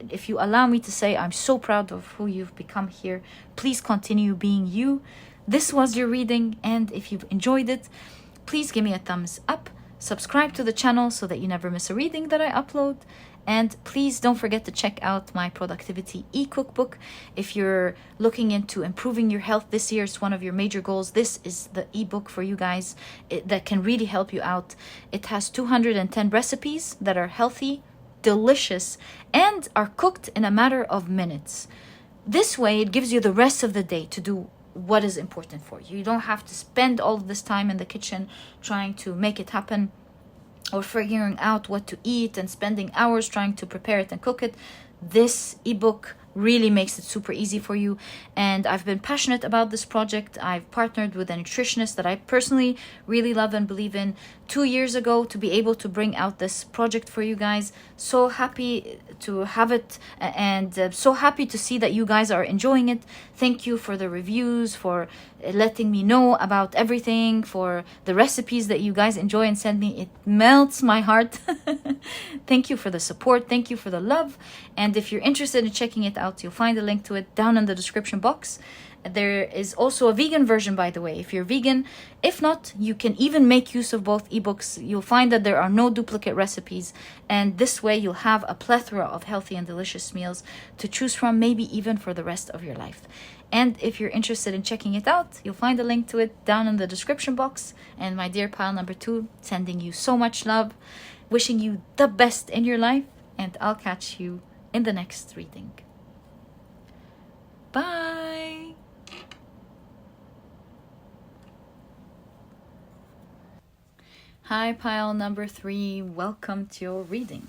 If you allow me to say, I'm so proud of who you've become here. Please continue being you. This was your reading, and if you've enjoyed it, please give me a thumbs up. Subscribe to the channel so that you never miss a reading that I upload. And please don't forget to check out my productivity e-cookbook. If you're looking into improving your health this year, it's one of your major goals, this is the ebook for you guys that can really help you out. It has 210 recipes that are healthy, delicious, and are cooked in a matter of minutes. This way, it gives you the rest of the day to do what is important for you. You don't have to spend all of this time in the kitchen trying to make it happen, or figuring out what to eat and spending hours trying to prepare it and cook it. This ebook really makes it super easy for you. And I've been passionate about this project. I've partnered with a nutritionist that I personally really love and believe in 2 years ago to be able to bring out this project for you guys. So happy to have it, and so happy to see that you guys are enjoying it. Thank you for the reviews, for letting me know about everything, for the recipes that you guys enjoy and send me. It melts my heart. Thank you for the support. Thank you for the love. And if you're interested in checking it out, you'll find a link to it down in the description box. There is also a vegan version, by the way, if you're vegan. If not, you can even make use of both ebooks. You'll find that there are no duplicate recipes, and this way you'll have a plethora of healthy and delicious meals to choose from, maybe even for the rest of your life. And if you're interested in checking it out, you'll find a link to it down in the description box. And my dear pile number 2, sending you so much love, wishing you the best in your life, and I'll catch you in the next reading. Bye! Hi, pile number 3. Welcome to your reading.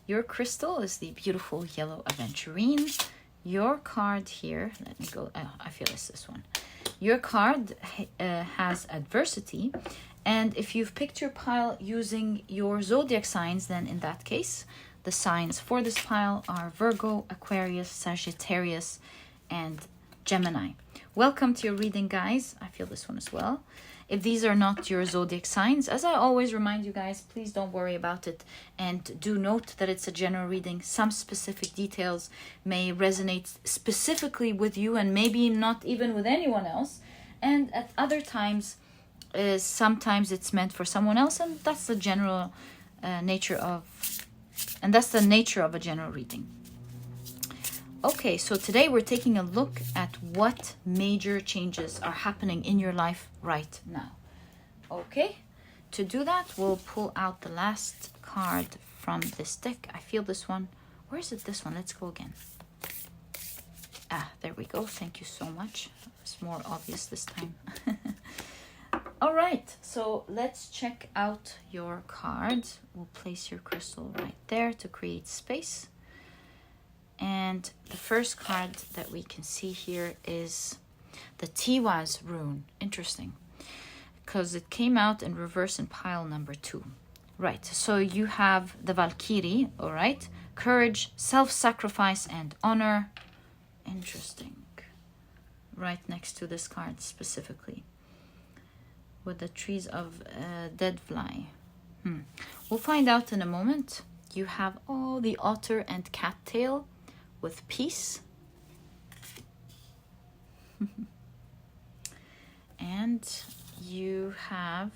Your crystal is the beautiful yellow Aventurine. Your card here, let me go, I feel it's this one. Your card has adversity. And if you've picked your pile using your zodiac signs, then in that case, the signs for this pile are Virgo, Aquarius, Sagittarius, and Gemini. Welcome to your reading, guys. I feel this one as well. If these are not your zodiac signs, as I always remind you guys, please don't worry about it. And do note that it's a general reading. Some specific details may resonate specifically with you and maybe not even with anyone else. And at other times, sometimes it's meant for someone else. And that's the general nature of a general reading. Okay, so today we're taking a look at what major changes are happening in your life right now. Okay, to do that, we'll pull out the last card from this deck. I feel this one. Where is it? This one. Let's go again. There we go. Thank you so much. It's more obvious this time. All right, so let's check out your cards. We'll place your crystal right there to create space. And the first card that we can see here is the Tiwaz rune. Interesting, because it came out in reverse in pile number 2. Right, so you have the Valkyrie, all right? Courage, self-sacrifice, and honor. Interesting. Right next to this card specifically, with the trees of dead fly. We'll find out in a moment. You have the otter and cattail with peace. And you have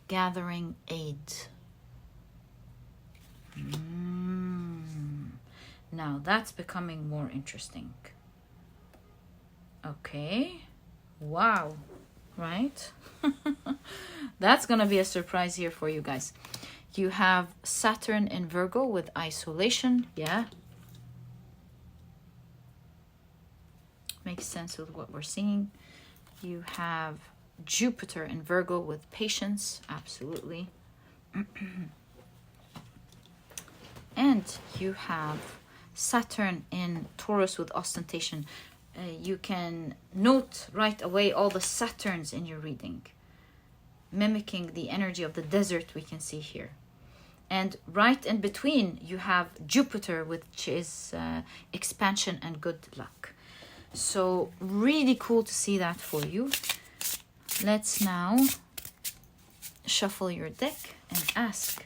gathering aid. Now that's becoming more interesting. Okay. Wow. Right? That's gonna be a surprise here for you guys. You have Saturn in Virgo with isolation. Yeah. Makes sense with what we're seeing. You have Jupiter in Virgo with patience. Absolutely. And you have Saturn in Taurus with ostentation. You can note right away all the Saturns in your reading, mimicking the energy of the desert we can see here. And right in between, you have Jupiter, which is expansion and good luck. So really cool to see that for you. Let's now shuffle your deck and ask,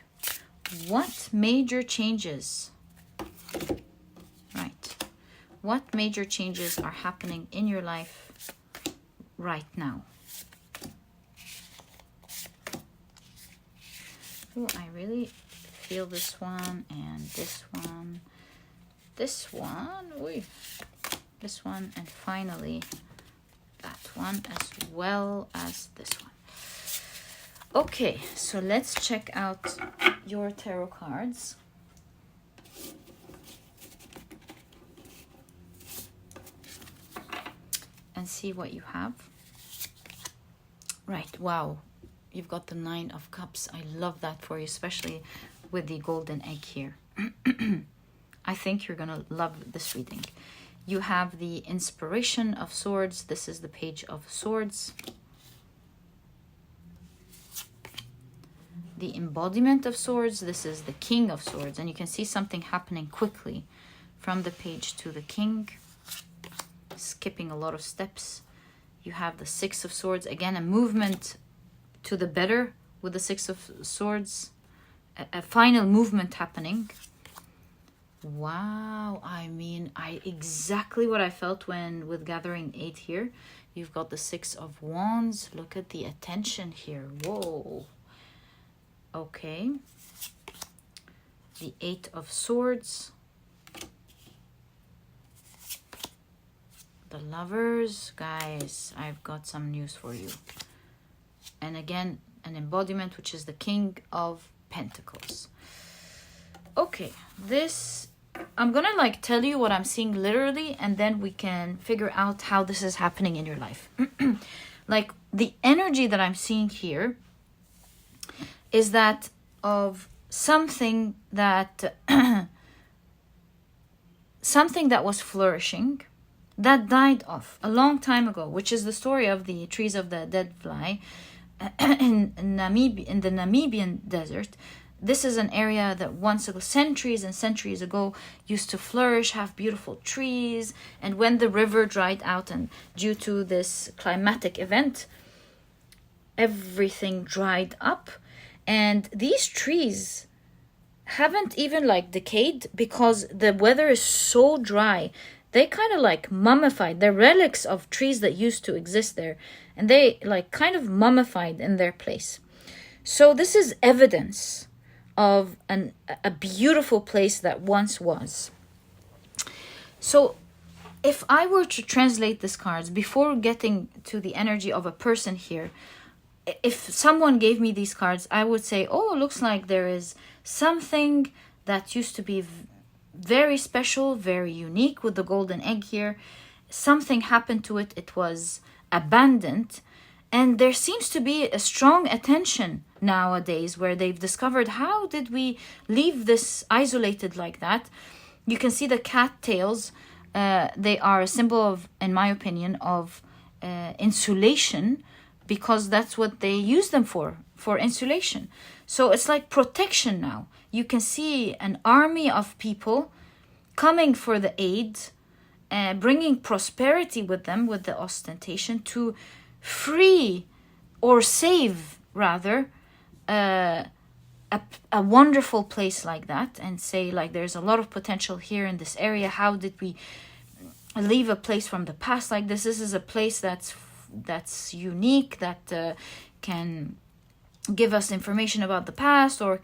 what major changes, right? What major changes are happening in your life right now? Oh, I really feel this one and this one. This one, ooh, this one, and finally that one, as well as this one. Okay, so let's check out your tarot cards. And see what you have. Right, wow. You've got the 9 of Cups. I love that for you, especially with the golden egg here. I think you're going to love this reading. You have the Inspiration of Swords. This is the Page of Swords. The Embodiment of Swords. This is the King of Swords. And you can see something happening quickly from the page to the King. Skipping a lot of steps. You have the Six of Swords. Again, a movement to the better with the Six of Swords. A final movement happening. Wow, I mean, exactly what I felt when with Gathering 8 here. You've got the Six of Wands. Look at the attention here. Whoa. Okay. The Eight of Swords. The Lovers. Guys, I've got some news for you. And again, an embodiment, which is the King of Pentacles. Okay, this, I'm gonna like tell you what I'm seeing literally, and then we can figure out how this is happening in your life. Like the energy that I'm seeing here is that of something that something that was flourishing that died off a long time ago, which is the story of the trees of the dead fly in Namibia, in the Namibian desert. This is an area that once ago, centuries and centuries ago, used to flourish, have beautiful trees. And when the river dried out, and due to this climatic event, everything dried up. And these trees haven't even like decayed because the weather is so dry. They kind of like mummified. They're relics of trees that used to exist there. And they like kind of mummified in their place. So this is evidence of a beautiful place that once was. So if I were to translate these cards before getting to the energy of a person here, if someone gave me these cards, I would say, oh, it looks like there is something that used to be very special, very unique with the golden egg here. Something happened to it. It was abandoned. And there seems to be a strong attention nowadays where they've discovered, how did we leave this isolated like that? You can see the cat tails. They are a symbol of, in my opinion, of insulation, because that's what they use them for insulation. So it's like protection now. You can see an army of people coming for the aid, bringing prosperity with them, with the ostentation, to free or save rather a wonderful place like that, and say like there's a lot of potential here in this area. How did we leave a place from the past like this. This is a place that's unique, that can give us information about the past, or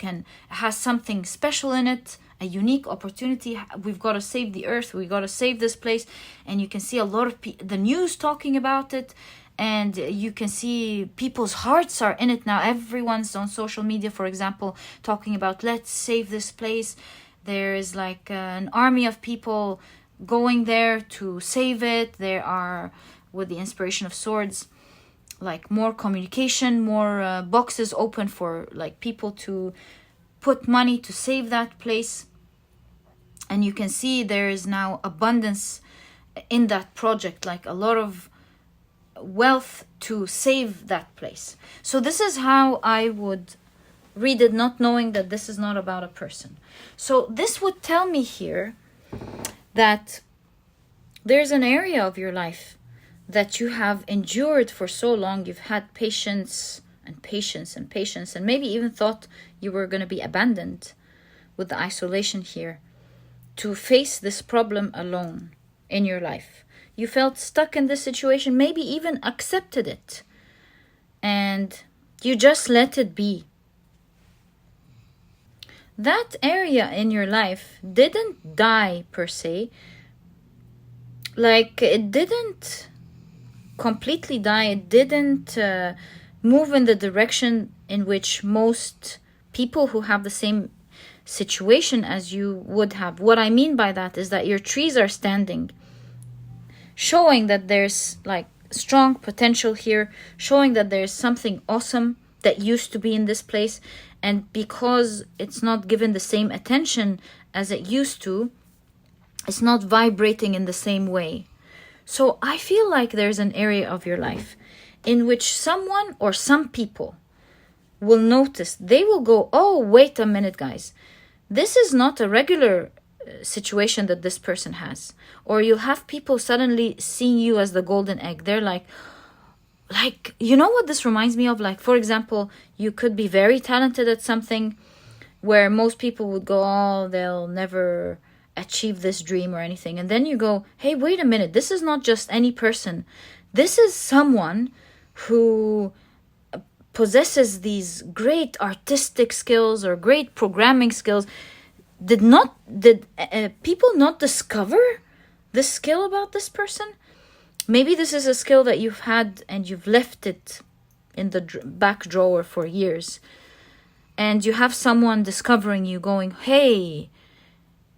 has something special in it, a unique opportunity. We've got to save the earth, we got to save this place. And you can see a lot of the news talking about it, and you can see people's hearts are in it now. Everyone's on social media, for example, talking about let's save this place. There is like an army of people going there to save it. There are, with the inspiration of swords, like more communication, more boxes open for like people to put money to save that place. And you can see there is now abundance in that project, like a lot of wealth to save that place. So this is how I would read it, not knowing that this is not about a person. So this would tell me here that there's an area of your life that you have endured for so long. You've had patience and patience and patience, and maybe even thought you were going to be abandoned with the isolation here, to face this problem alone in your life. You felt stuck in this situation, maybe even accepted it, and you just let it be. That area in your life didn't die per se. Like, it didn't completely die. It didn't move in the direction in which most people who have the same situation as you would have. What I mean by that is that your trees are standing, showing that there's like strong potential here, showing that there's something awesome that used to be in this place. And because it's not given the same attention as it used to, it's not vibrating in the same way. So I feel like there's an area of your life in which someone or some people will notice. They will go, oh, wait a minute, guys. This is not a regular situation that this person has. Or you'll have people suddenly seeing you as the golden egg. They're like, you know what this reminds me of? Like, for example, you could be very talented at something where most people would go, oh, they'll never achieve this dream or anything. And then you go, hey, wait a minute. This is not just any person. This is someone who possesses these great artistic skills or great programming skills. Did people not discover this skill about this person? Maybe this is a skill that you've had and you've left it in the back drawer for years. And you have someone discovering you, going, hey,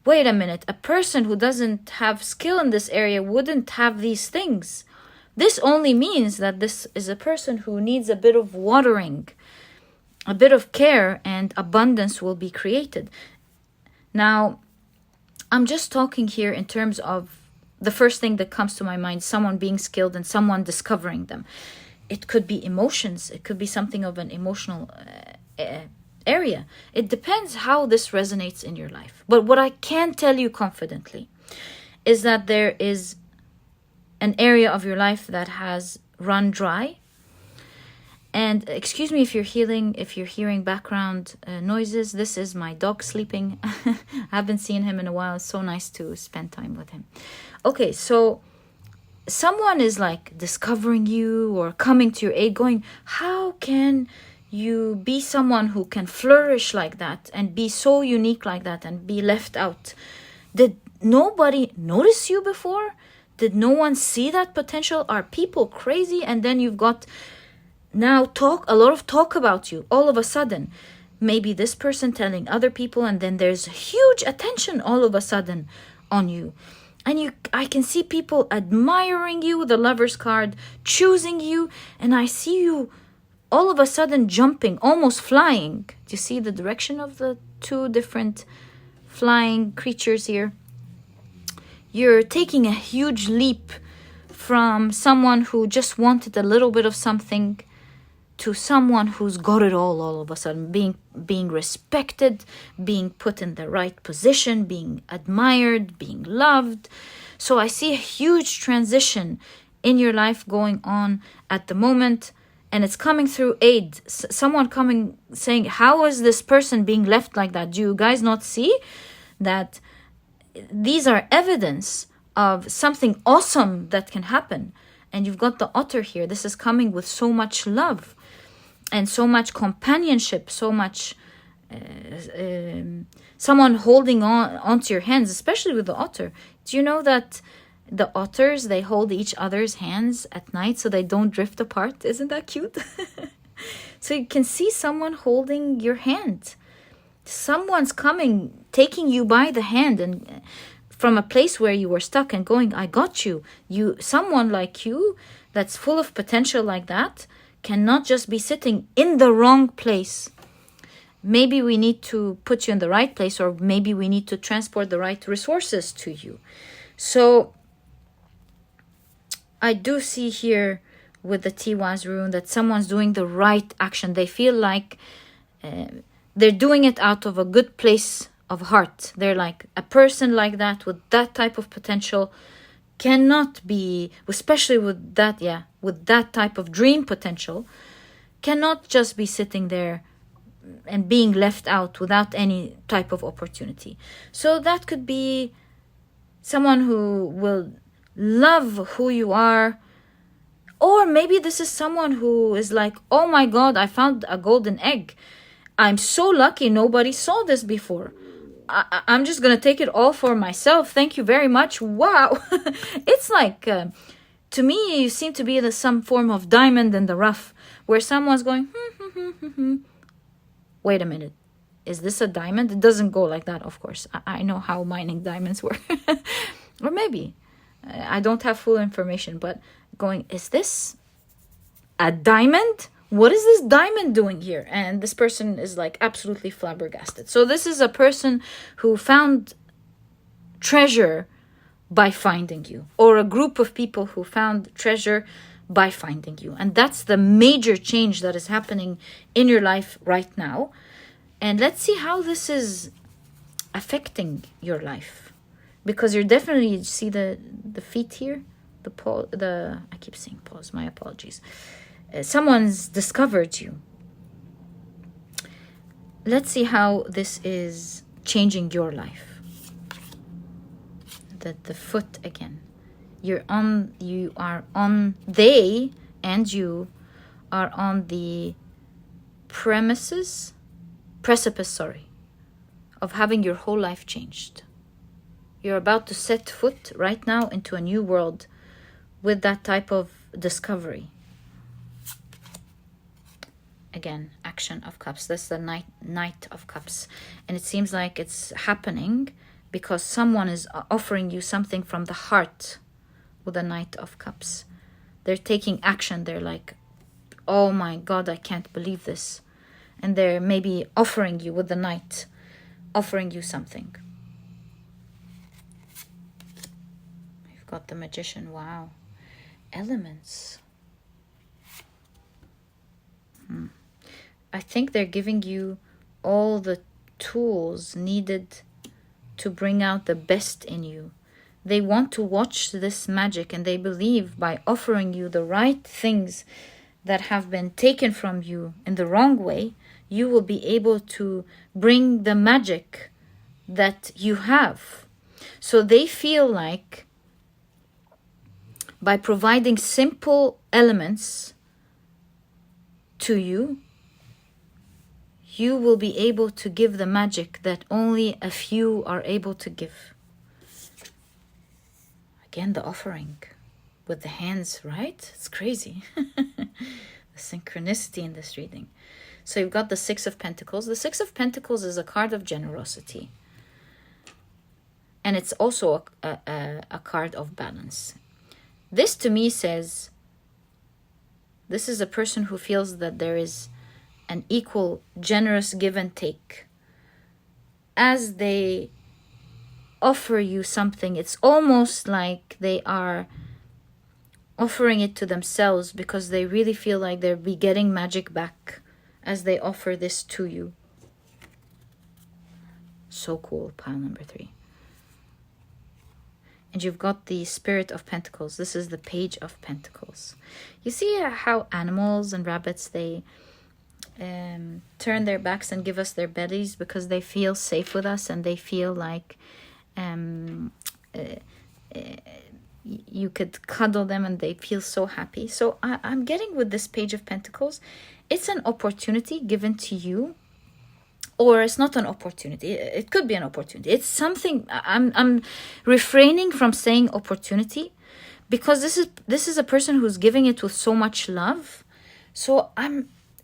wait a minute. A person who doesn't have skill in this area wouldn't have these things. This only means that this is a person who needs a bit of watering, a bit of care, and abundance will be created. Now, I'm just talking here in terms of the first thing that comes to my mind, someone being skilled and someone discovering them. It could be emotions. It could be something of an emotional area. It depends how this resonates in your life. But what I can tell you confidently is that there is an area of your life that has run dry. And excuse me if you're hearing background noises. This is my dog sleeping. I haven't seen him in a while. It's so nice to spend time with him. Okay, so someone is like discovering you or coming to your aid, going, how can you be someone who can flourish like that and be so unique like that and be left out? Did nobody notice you before? Did no one see that potential? Are people crazy? And then you've got now a lot of talk about you all of a sudden. Maybe this person telling other people, and then there's huge attention all of a sudden on you. And I can see people admiring you, the Lover's card, choosing you, and I see you all of a sudden jumping, almost flying. Do you see the direction of the two different flying creatures here? You're taking a huge leap from someone who just wanted a little bit of something to someone who's got it all of a sudden, being respected, being put in the right position, being admired, being loved. So I see a huge transition in your life going on at the moment, and it's coming through aid. Someone coming saying, how is this person being left like that? Do you guys not see that these are evidence of something awesome that can happen. And you've got the otter here. This is coming with so much love and so much companionship, so much someone holding on onto your hands, especially with the otter. Do you know that the otters, they hold each other's hands at night so they don't drift apart? Isn't that cute? So you can see someone holding your hand. Someone's coming, taking you by the hand, and from a place where you were stuck and going, I got you. Someone like you that's full of potential like that cannot just be sitting in the wrong place. Maybe we need to put you in the right place, or maybe we need to transport the right resources to you. So I do see here with the Tiwaz rune that someone's doing the right action. They feel like they're doing it out of a good place of heart. They're like, a person like that with that type of potential cannot be, especially with that, with that type of dream potential, cannot just be sitting there and being left out without any type of opportunity. So that could be someone who will love who you are. Or maybe this is someone who is like, oh my God, I found a golden egg. I'm so lucky nobody saw this before. I'm just going to take it all for myself. Thank you very much. Wow. It's like, to me, you seem to be some form of diamond in the rough, where someone's going, wait a minute. Is this a diamond? It doesn't go like that, of course. I know how mining diamonds work. Or maybe. I don't have full information, but going, is this a diamond? What is this diamond doing here? And this person is like absolutely flabbergasted. So this is a person who found treasure by finding you, or a group of people who found treasure by finding you. And that's the major change that is happening in your life right now. And let's see how this is affecting your life. Because you're definitely, you see the feet here, I keep saying paws, my apologies. Someone's discovered you. Let's see how this is changing your life. The foot again. They and you are on the precipice, of having your whole life changed. You're about to set foot right now into a new world with that type of discovery. Again, Action of Cups. That's the Knight of Cups. And it seems like it's happening because someone is offering you something from the heart with the Knight of Cups. They're taking action. They're like, oh my God, I can't believe this. And they're maybe offering you with the Knight, offering you something. We've got the Magician. Wow. Elements. I think they're giving you all the tools needed to bring out the best in you. They want to watch this magic, and they believe by offering you the right things that have been taken from you in the wrong way, you will be able to bring the magic that you have. So they feel like by providing simple elements to you, you will be able to give the magic that only a few are able to give. Again, the offering with the hands, right? It's crazy. The synchronicity in this reading. So you've got the Six of Pentacles. The Six of Pentacles is a card of generosity. And it's also a card of balance. This to me says, this is a person who feels that there is an equal, generous give and take. As they offer you something, it's almost like they are offering it to themselves because they really feel like they'll be getting magic back as they offer this to you. So cool, pile number 3. And you've got the Spirit of Pentacles. This is the Page of Pentacles. You see how animals and rabbits, they turn their backs and give us their bellies because they feel safe with us, and they feel like You could cuddle them and they feel so happy. So I'm getting with this Page of Pentacles, it's an opportunity given to you, or it's not an opportunity. It could be an opportunity. It's something. I'm refraining from saying opportunity, because this is a person who's giving it with so much love. So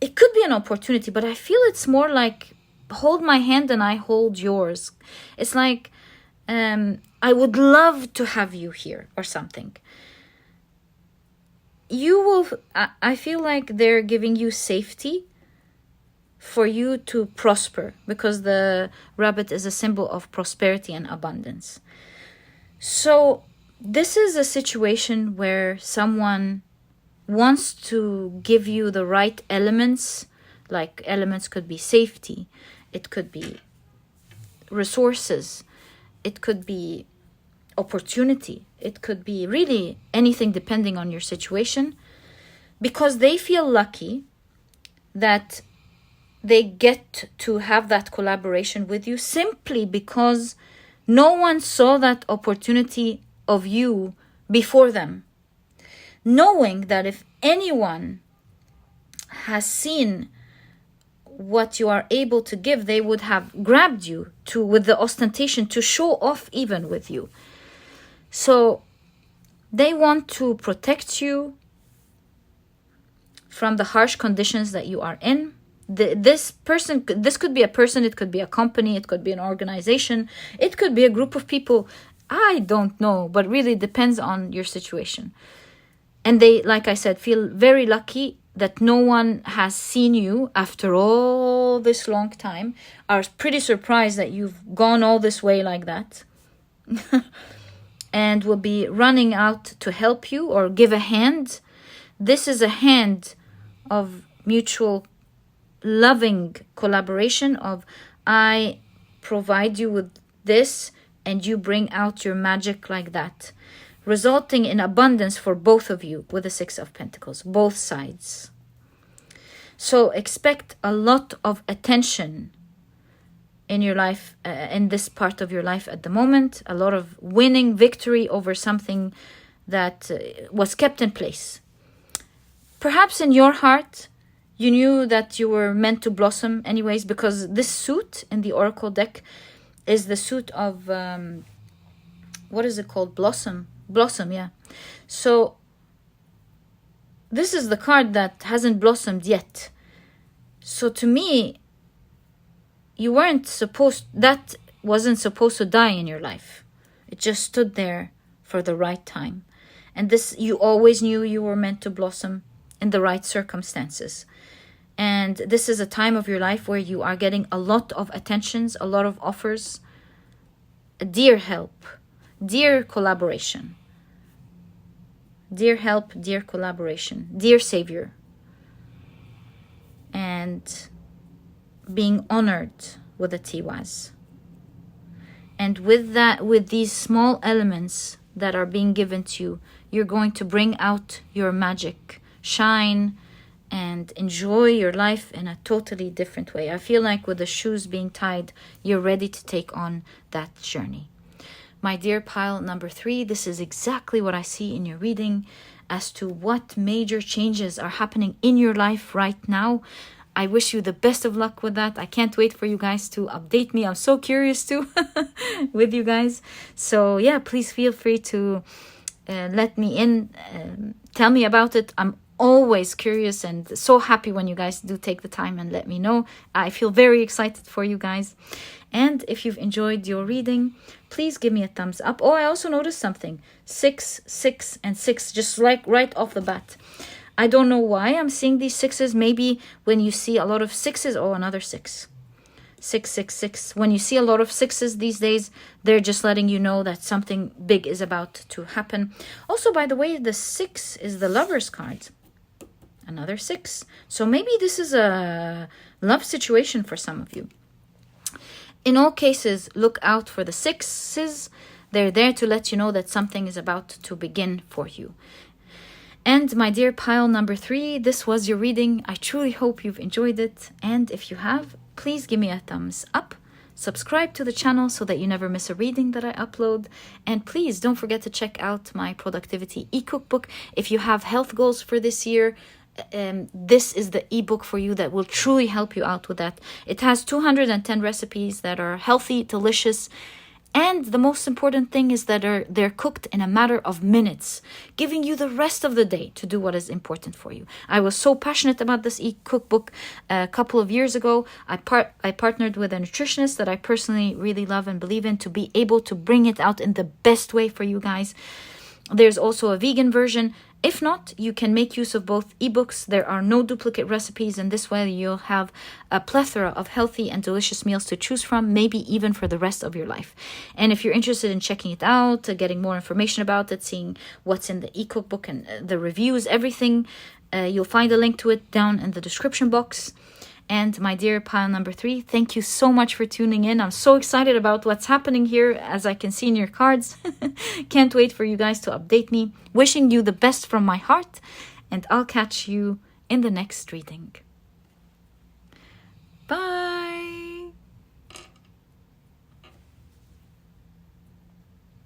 it could be an opportunity, but I feel it's more like hold my hand and I hold yours. It's like I would love to have you here or something. I feel like they're giving you safety for you to prosper, because the rabbit is a symbol of prosperity and abundance. So this is a situation where someone wants to give you the right elements. Like elements could be safety, it could be resources, it could be opportunity, it could be really anything depending on your situation, because they feel lucky that they get to have that collaboration with you, simply because no one saw that opportunity of you before them. Knowing that if anyone has seen what you are able to give, they would have grabbed you with the ostentation to show off even with you. So they want to protect you from the harsh conditions that you are in. This could be a person, it could be a company, it could be an organization, it could be a group of people. I don't know, but really depends on your situation. And they, like I said, feel very lucky that no one has seen you after all this long time, are pretty surprised that you've gone all this way like that, and will be running out to help you or give a hand. This is a hand of mutual loving collaboration, of I provide you with this and you bring out your magic like that, resulting in abundance for both of you with the Six of Pentacles, both sides. So expect a lot of attention in your life, in this part of your life at the moment, a lot of winning, victory over something that was kept in place. Perhaps in your heart, you knew that you were meant to blossom anyways, because this suit in the Oracle deck is the suit of, what is it called? Blossom, yeah. So this is the card that hasn't blossomed yet. So to me, that wasn't supposed to die in your life. It just stood there for the right time. And this, you always knew you were meant to blossom in the right circumstances. And this is a time of your life where you are getting a lot of attentions, a lot of offers, dear help, dear collaboration, dear help, dear collaboration, dear savior, and being honored with a Tiwaz. And with that, with these small elements that are being given to you, you're going to bring out your magic, shine, and enjoy your life in a totally different way. I feel like with the shoes being tied, you're ready to take on that journey. My dear pile number 3, this is exactly what I see in your reading as to what major changes are happening in your life right now. I wish you the best of luck with that. I can't wait for you guys to update me. I'm so curious too with you guys. So yeah, please feel free to let me in. Tell me about it. I'm always curious and so happy when you guys do take the time and let me know. I feel very excited for you guys. And if you've enjoyed your reading, please give me a thumbs up. Oh, I also noticed something. 6, 6, and 6, just like right off the bat. I don't know why I'm seeing these 6s. Maybe when you see a lot of 6s, oh, another 6. 6, 6, 6. When you see a lot of 6s these days, they're just letting you know that something big is about to happen. Also, by the way, the 6 is the Lover's card. Another 6. So maybe this is a love situation for some of you. In all cases, look out for the 6s. They're there to let you know that something is about to begin for you. And my dear pile number 3, this was your reading. I truly hope you've enjoyed it. And if you have, please give me a thumbs up. subscribe to the channel so that you never miss a reading that I upload. And please don't forget to check out my productivity e-cookbook. If you have health goals for this year, this is the ebook for you that will truly help you out with that. It has 210 recipes that are healthy, delicious, and the most important thing is that they're cooked in a matter of minutes, giving you the rest of the day to do what is important for you. I was so passionate about this e-cookbook a couple of years ago. I partnered with a nutritionist that I personally really love and believe in to be able to bring it out in the best way for you guys. There's also a vegan version. If not, you can make use of both ebooks. There are no duplicate recipes, and this way you'll have a plethora of healthy and delicious meals to choose from, maybe even for the rest of your life. And if you're interested in checking it out, getting more information about it, seeing what's in the e-cookbook and the reviews, everything, you'll find a link to it down in the description box. And my dear pile number 3, thank you so much for tuning in. I'm so excited about what's happening here, as I can see in your cards. Can't wait for you guys to update me. Wishing you the best from my heart, and I'll catch you in the next reading. Bye.